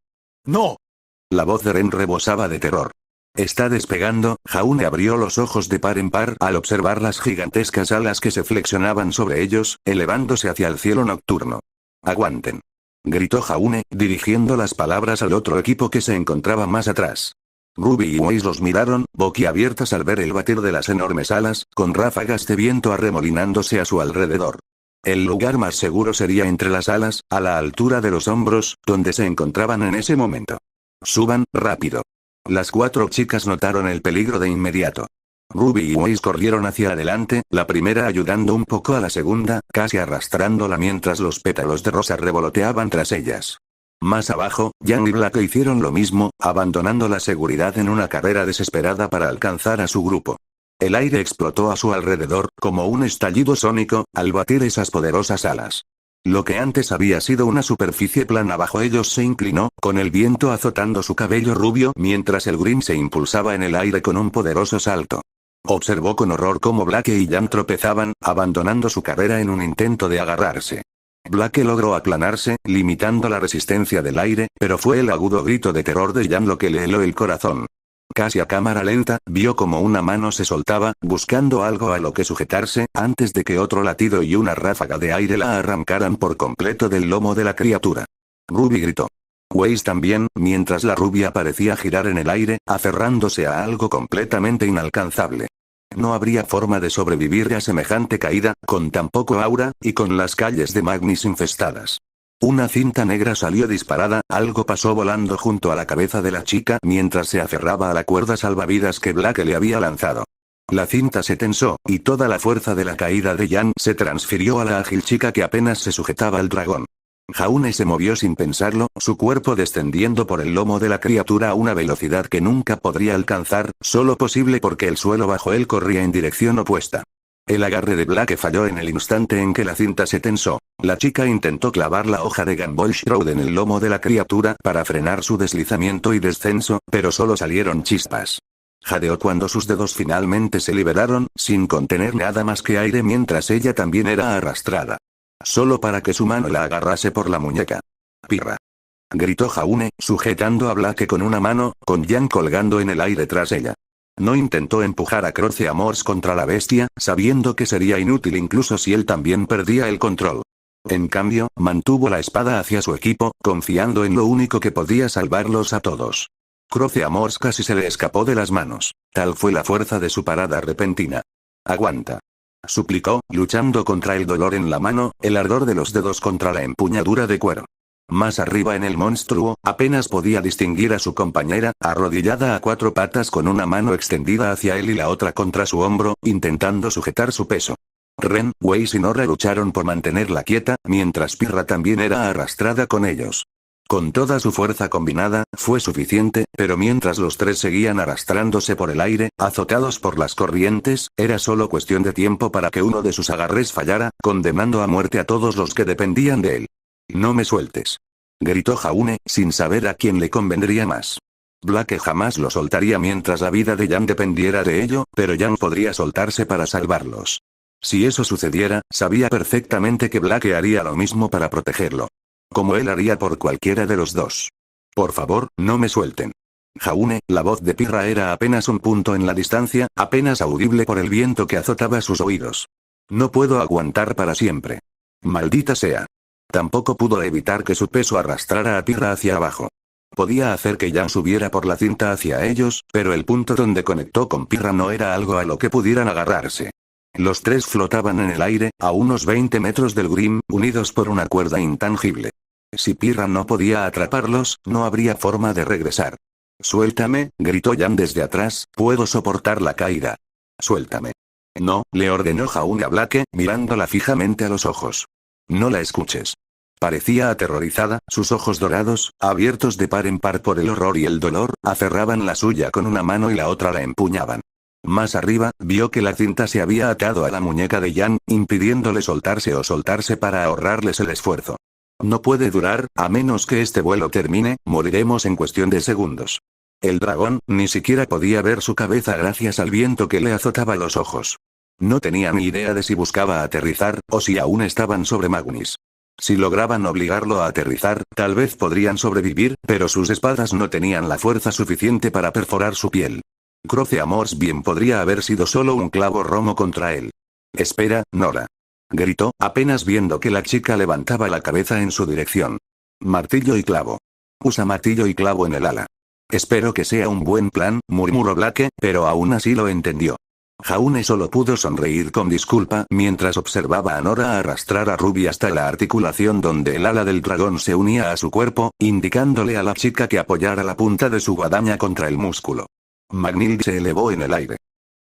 ¡No! La voz de Ren rebosaba de terror. Está despegando. Jaune abrió los ojos de par en par al observar las gigantescas alas que se flexionaban sobre ellos, elevándose hacia el cielo nocturno. ¡Aguanten!, gritó Jaune, dirigiendo las palabras al otro equipo que se encontraba más atrás. Ruby y Weiss los miraron, boquiabiertas al ver el batir de las enormes alas, con ráfagas de viento arremolinándose a su alrededor. El lugar más seguro sería entre las alas, a la altura de los hombros, donde se encontraban en ese momento. Suban, rápido. Las cuatro chicas notaron el peligro de inmediato. Ruby y Weiss corrieron hacia adelante, la primera ayudando un poco a la segunda, casi arrastrándola mientras los pétalos de rosa revoloteaban tras ellas. Más abajo, Jan y Black hicieron lo mismo, abandonando la seguridad en una carrera desesperada para alcanzar a su grupo. El aire explotó a su alrededor, como un estallido sónico, al batir esas poderosas alas. Lo que antes había sido una superficie plana bajo ellos se inclinó, con el viento azotando su cabello rubio mientras el Grim se impulsaba en el aire con un poderoso salto. Observó con horror cómo Black y Jan tropezaban, abandonando su carrera en un intento de agarrarse. Black logró aplanarse, limitando la resistencia del aire, pero fue el agudo grito de terror de Jan lo que le heló el corazón. Casi a cámara lenta, vio como una mano se soltaba, buscando algo a lo que sujetarse, antes de que otro latido y una ráfaga de aire la arrancaran por completo del lomo de la criatura. Ruby gritó. Weiss también, mientras la rubia parecía girar en el aire, aferrándose a algo completamente inalcanzable. No habría forma de sobrevivir a semejante caída, con tan poco aura, y con las calles de Magnis infestadas. Una cinta negra salió disparada, algo pasó volando junto a la cabeza de la chica mientras se aferraba a la cuerda salvavidas que Black le había lanzado. La cinta se tensó, y toda la fuerza de la caída de Yan se transfirió a la ágil chica que apenas se sujetaba al dragón. Jaune se movió sin pensarlo, su cuerpo descendiendo por el lomo de la criatura a una velocidad que nunca podría alcanzar, solo posible porque el suelo bajo él corría en dirección opuesta. El agarre de Blake falló en el instante en que la cinta se tensó. La chica intentó clavar la hoja de Gumball Shroud en el lomo de la criatura para frenar su deslizamiento y descenso, pero solo salieron chispas. Jadeó cuando sus dedos finalmente se liberaron, sin contener nada más que aire mientras ella también era arrastrada. Solo para que su mano la agarrase por la muñeca. «Pirra», gritó Jaune, sujetando a Blake con una mano, con Yan colgando en el aire tras ella. No intentó empujar a Croce Amors contra la bestia, sabiendo que sería inútil incluso si él también perdía el control. En cambio, mantuvo la espada hacia su equipo, confiando en lo único que podía salvarlos a todos. Croce Amors casi se le escapó de las manos. Tal fue la fuerza de su parada repentina. «Aguanta», suplicó, luchando contra el dolor en la mano, el ardor de los dedos contra la empuñadura de cuero. Más arriba en el monstruo, apenas podía distinguir a su compañera, arrodillada a cuatro patas con una mano extendida hacia él y la otra contra su hombro, intentando sujetar su peso. Ren, Weiss y Nora lucharon por mantenerla quieta, mientras Pirra también era arrastrada con ellos. Con toda su fuerza combinada, fue suficiente, pero mientras los tres seguían arrastrándose por el aire, azotados por las corrientes, era solo cuestión de tiempo para que uno de sus agarres fallara, condenando a muerte a todos los que dependían de él. «No me sueltes», gritó Jaune, sin saber a quién le convendría más. Blake jamás lo soltaría mientras la vida de Yan dependiera de ello, pero Yan podría soltarse para salvarlos. Si eso sucediera, sabía perfectamente que Blake haría lo mismo para protegerlo. Como él haría por cualquiera de los dos. «Por favor, no me suelten». Jaune, la voz de Pirra era apenas un punto en la distancia, apenas audible por el viento que azotaba sus oídos. «No puedo aguantar para siempre. Maldita sea». Tampoco pudo evitar que su peso arrastrara a Pirra hacia abajo. Podía hacer que Yan subiera por la cinta hacia ellos, pero el punto donde conectó con Pirra no era algo a lo que pudieran agarrarse. Los tres flotaban en el aire, a unos 20 metros del Grim, unidos por una cuerda intangible. Si Pirra no podía atraparlos, no habría forma de regresar. «Suéltame», gritó Yan desde atrás, «puedo soportar la caída». «Suéltame». «No», le ordenó Jaune a Blake, mirándola fijamente a los ojos. «No la escuches». Parecía aterrorizada, sus ojos dorados, abiertos de par en par por el horror y el dolor, aferraban la suya con una mano y la otra la empuñaban. Más arriba, vio que la cinta se había atado a la muñeca de Yan, impidiéndole soltarse para ahorrarles el esfuerzo. «No puede durar, a menos que este vuelo termine, moriremos en cuestión de segundos». El dragón, ni siquiera podía ver su cabeza gracias al viento que le azotaba los ojos. No tenía ni idea de si buscaba aterrizar, o si aún estaban sobre Magnis. Si lograban obligarlo a aterrizar, tal vez podrían sobrevivir, pero sus espadas no tenían la fuerza suficiente para perforar su piel. Croce Amors bien podría haber sido solo un clavo romo contra él. «Espera, Nora», gritó, apenas viendo que la chica levantaba la cabeza en su dirección. «Martillo y clavo. Usa martillo y clavo en el ala». «Espero que sea un buen plan», murmuró Blake, pero aún así lo entendió. Jaune solo pudo sonreír con disculpa mientras observaba a Nora arrastrar a Ruby hasta la articulación donde el ala del dragón se unía a su cuerpo, indicándole a la chica que apoyara la punta de su guadaña contra el músculo. Magnhild se elevó en el aire.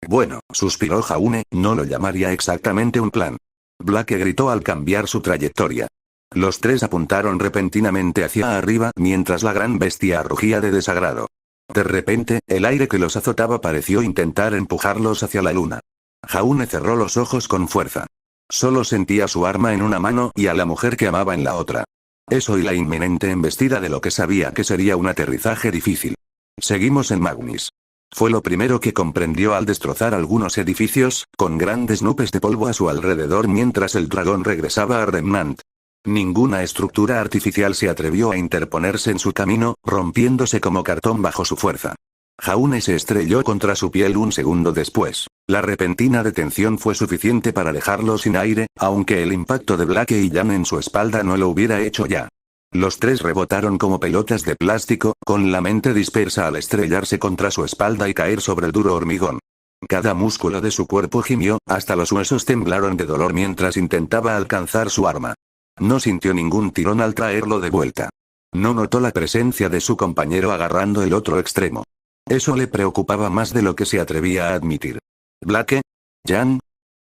«Bueno», suspiró Jaune, «no lo llamaría exactamente un plan». Blake gritó al cambiar su trayectoria. Los tres apuntaron repentinamente hacia arriba mientras la gran bestia rugía de desagrado. De repente, el aire que los azotaba pareció intentar empujarlos hacia la luna. Jaune cerró los ojos con fuerza. Solo sentía su arma en una mano y a la mujer que amaba en la otra. Eso y la inminente embestida de lo que sabía que sería un aterrizaje difícil. «Seguimos en Magnis». Fue lo primero que comprendió al destrozar algunos edificios, con grandes nubes de polvo a su alrededor mientras el dragón regresaba a Remnant. Ninguna estructura artificial se atrevió a interponerse en su camino, rompiéndose como cartón bajo su fuerza. Jaune se estrelló contra su piel un segundo después. La repentina detención fue suficiente para dejarlo sin aire, aunque el impacto de Blake y Yan en su espalda no lo hubiera hecho ya. Los tres rebotaron como pelotas de plástico, con la mente dispersa al estrellarse contra su espalda y caer sobre el duro hormigón. Cada músculo de su cuerpo gimió, hasta los huesos temblaron de dolor mientras intentaba alcanzar su arma. No sintió ningún tirón al traerlo de vuelta. No notó la presencia de su compañero agarrando el otro extremo. Eso le preocupaba más de lo que se atrevía a admitir. ¿Blake? ¿Jan?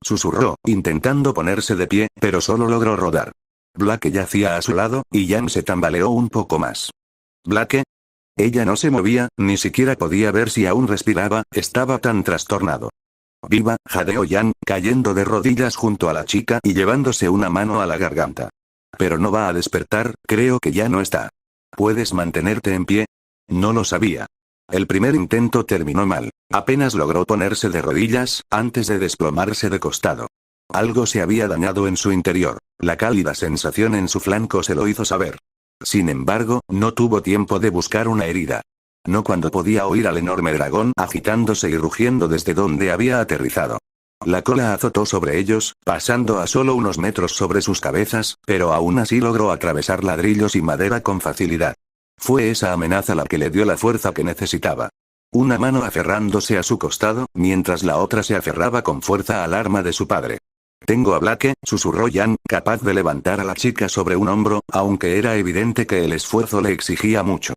Susurró, intentando ponerse de pie, pero solo logró rodar. Blake yacía a su lado, y Jan se tambaleó un poco más. ¿Blake? Ella no se movía, ni siquiera podía ver si aún respiraba, estaba tan trastornado. Viva, jadeó Jan, cayendo de rodillas junto a la chica y llevándose una mano a la garganta. Pero no va a despertar, creo que ya no está. ¿Puedes mantenerte en pie? No lo sabía. El primer intento terminó mal. Apenas logró ponerse de rodillas, antes de desplomarse de costado. Algo se había dañado en su interior. La cálida sensación en su flanco se lo hizo saber. Sin embargo, no tuvo tiempo de buscar una herida. No cuando podía oír al enorme dragón agitándose y rugiendo desde donde había aterrizado. La cola azotó sobre ellos, pasando a solo unos metros sobre sus cabezas, pero aún así logró atravesar ladrillos y madera con facilidad. Fue esa amenaza la que le dio la fuerza que necesitaba. Una mano aferrándose a su costado, mientras la otra se aferraba con fuerza al arma de su padre. Tengo a Blake, susurró Jan, capaz de levantar a la chica sobre un hombro, aunque era evidente que el esfuerzo le exigía mucho.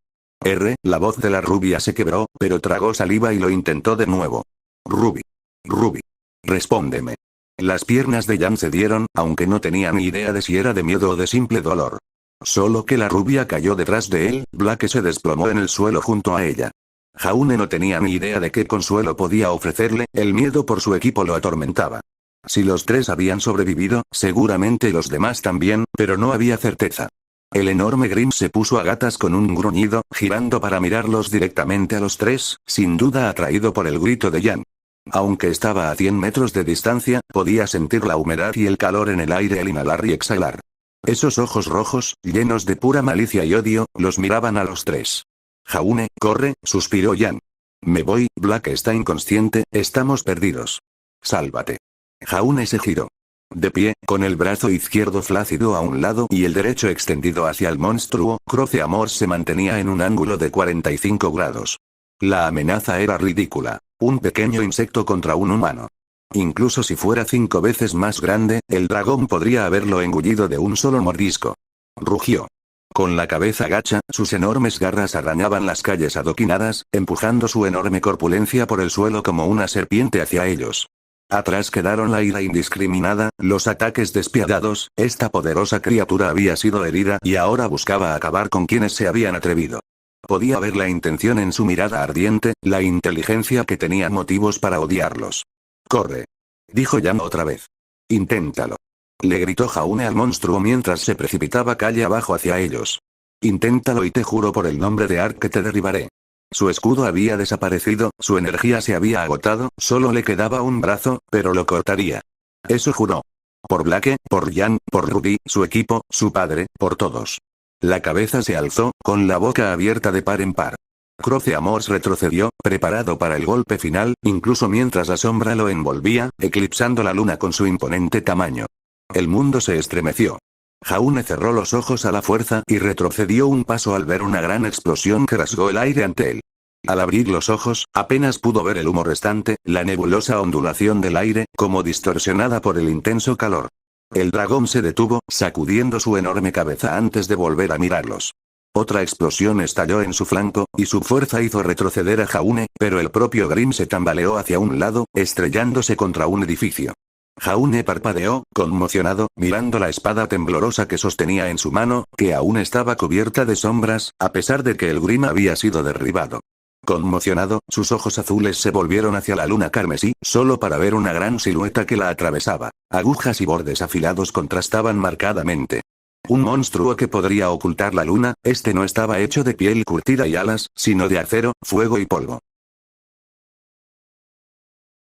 La voz de la rubia se quebró, pero tragó saliva y lo intentó de nuevo. Ruby. Ruby. Respóndeme. Las piernas de Jan cedieron, aunque no tenía ni idea de si era de miedo o de simple dolor. Solo que la rubia cayó detrás de él, Blake se desplomó en el suelo junto a ella. Jaune no tenía ni idea de qué consuelo podía ofrecerle, el miedo por su equipo lo atormentaba. Si los tres habían sobrevivido, seguramente los demás también, pero no había certeza. El enorme Grim se puso a gatas con un gruñido, girando para mirarlos directamente a los tres, sin duda atraído por el grito de Jan. Aunque estaba a 100 metros de distancia, podía sentir la humedad y el calor en el aire al inhalar y exhalar. Esos ojos rojos, llenos de pura malicia y odio, los miraban a los tres. Jaune, corre, suspiró Jan. Me voy, Blake está inconsciente, estamos perdidos. Sálvate. Jaune se giró. De pie, con el brazo izquierdo flácido a un lado y el derecho extendido hacia el monstruo, Croce Amor se mantenía en un ángulo de 45 grados. La amenaza era ridícula. Un pequeño insecto contra un humano. Incluso si fuera 5 veces más grande, el dragón podría haberlo engullido de un solo mordisco. Rugió. Con la cabeza gacha, sus enormes garras arañaban las calles adoquinadas, empujando su enorme corpulencia por el suelo como una serpiente hacia ellos. Atrás quedaron la ira indiscriminada, los ataques despiadados, esta poderosa criatura había sido herida y ahora buscaba acabar con quienes se habían atrevido. Podía ver la intención en su mirada ardiente, la inteligencia que tenía motivos para odiarlos. «Corre», dijo Jan otra vez. «Inténtalo», le gritó Jaune al monstruo mientras se precipitaba calle abajo hacia ellos. «Inténtalo y te juro por el nombre de Ark que te derribaré». Su escudo había desaparecido, su energía se había agotado, solo le quedaba un brazo, pero lo cortaría. Eso juró. Por Blake, por Jan, por Ruby, su equipo, su padre, por todos. La cabeza se alzó, con la boca abierta de par en par. Croce Amors retrocedió, preparado para el golpe final, incluso mientras la sombra lo envolvía, eclipsando la luna con su imponente tamaño. El mundo se estremeció. Jaune cerró los ojos a la fuerza y retrocedió un paso al ver una gran explosión que rasgó el aire ante él. Al abrir los ojos, apenas pudo ver el humo restante, la nebulosa ondulación del aire, como distorsionada por el intenso calor. El dragón se detuvo, sacudiendo su enorme cabeza antes de volver a mirarlos. Otra explosión estalló en su flanco, y su fuerza hizo retroceder a Jaune, pero el propio Grim se tambaleó hacia un lado, estrellándose contra un edificio. Jaune parpadeó, conmocionado, mirando la espada temblorosa que sostenía en su mano, que aún estaba cubierta de sombras, a pesar de que el Grim había sido derribado. Conmocionado, sus ojos azules se volvieron hacia la luna carmesí, solo para ver una gran silueta que la atravesaba. Agujas y bordes afilados contrastaban marcadamente. Un monstruo que podría ocultar la luna, este no estaba hecho de piel curtida y alas, sino de acero, fuego y polvo.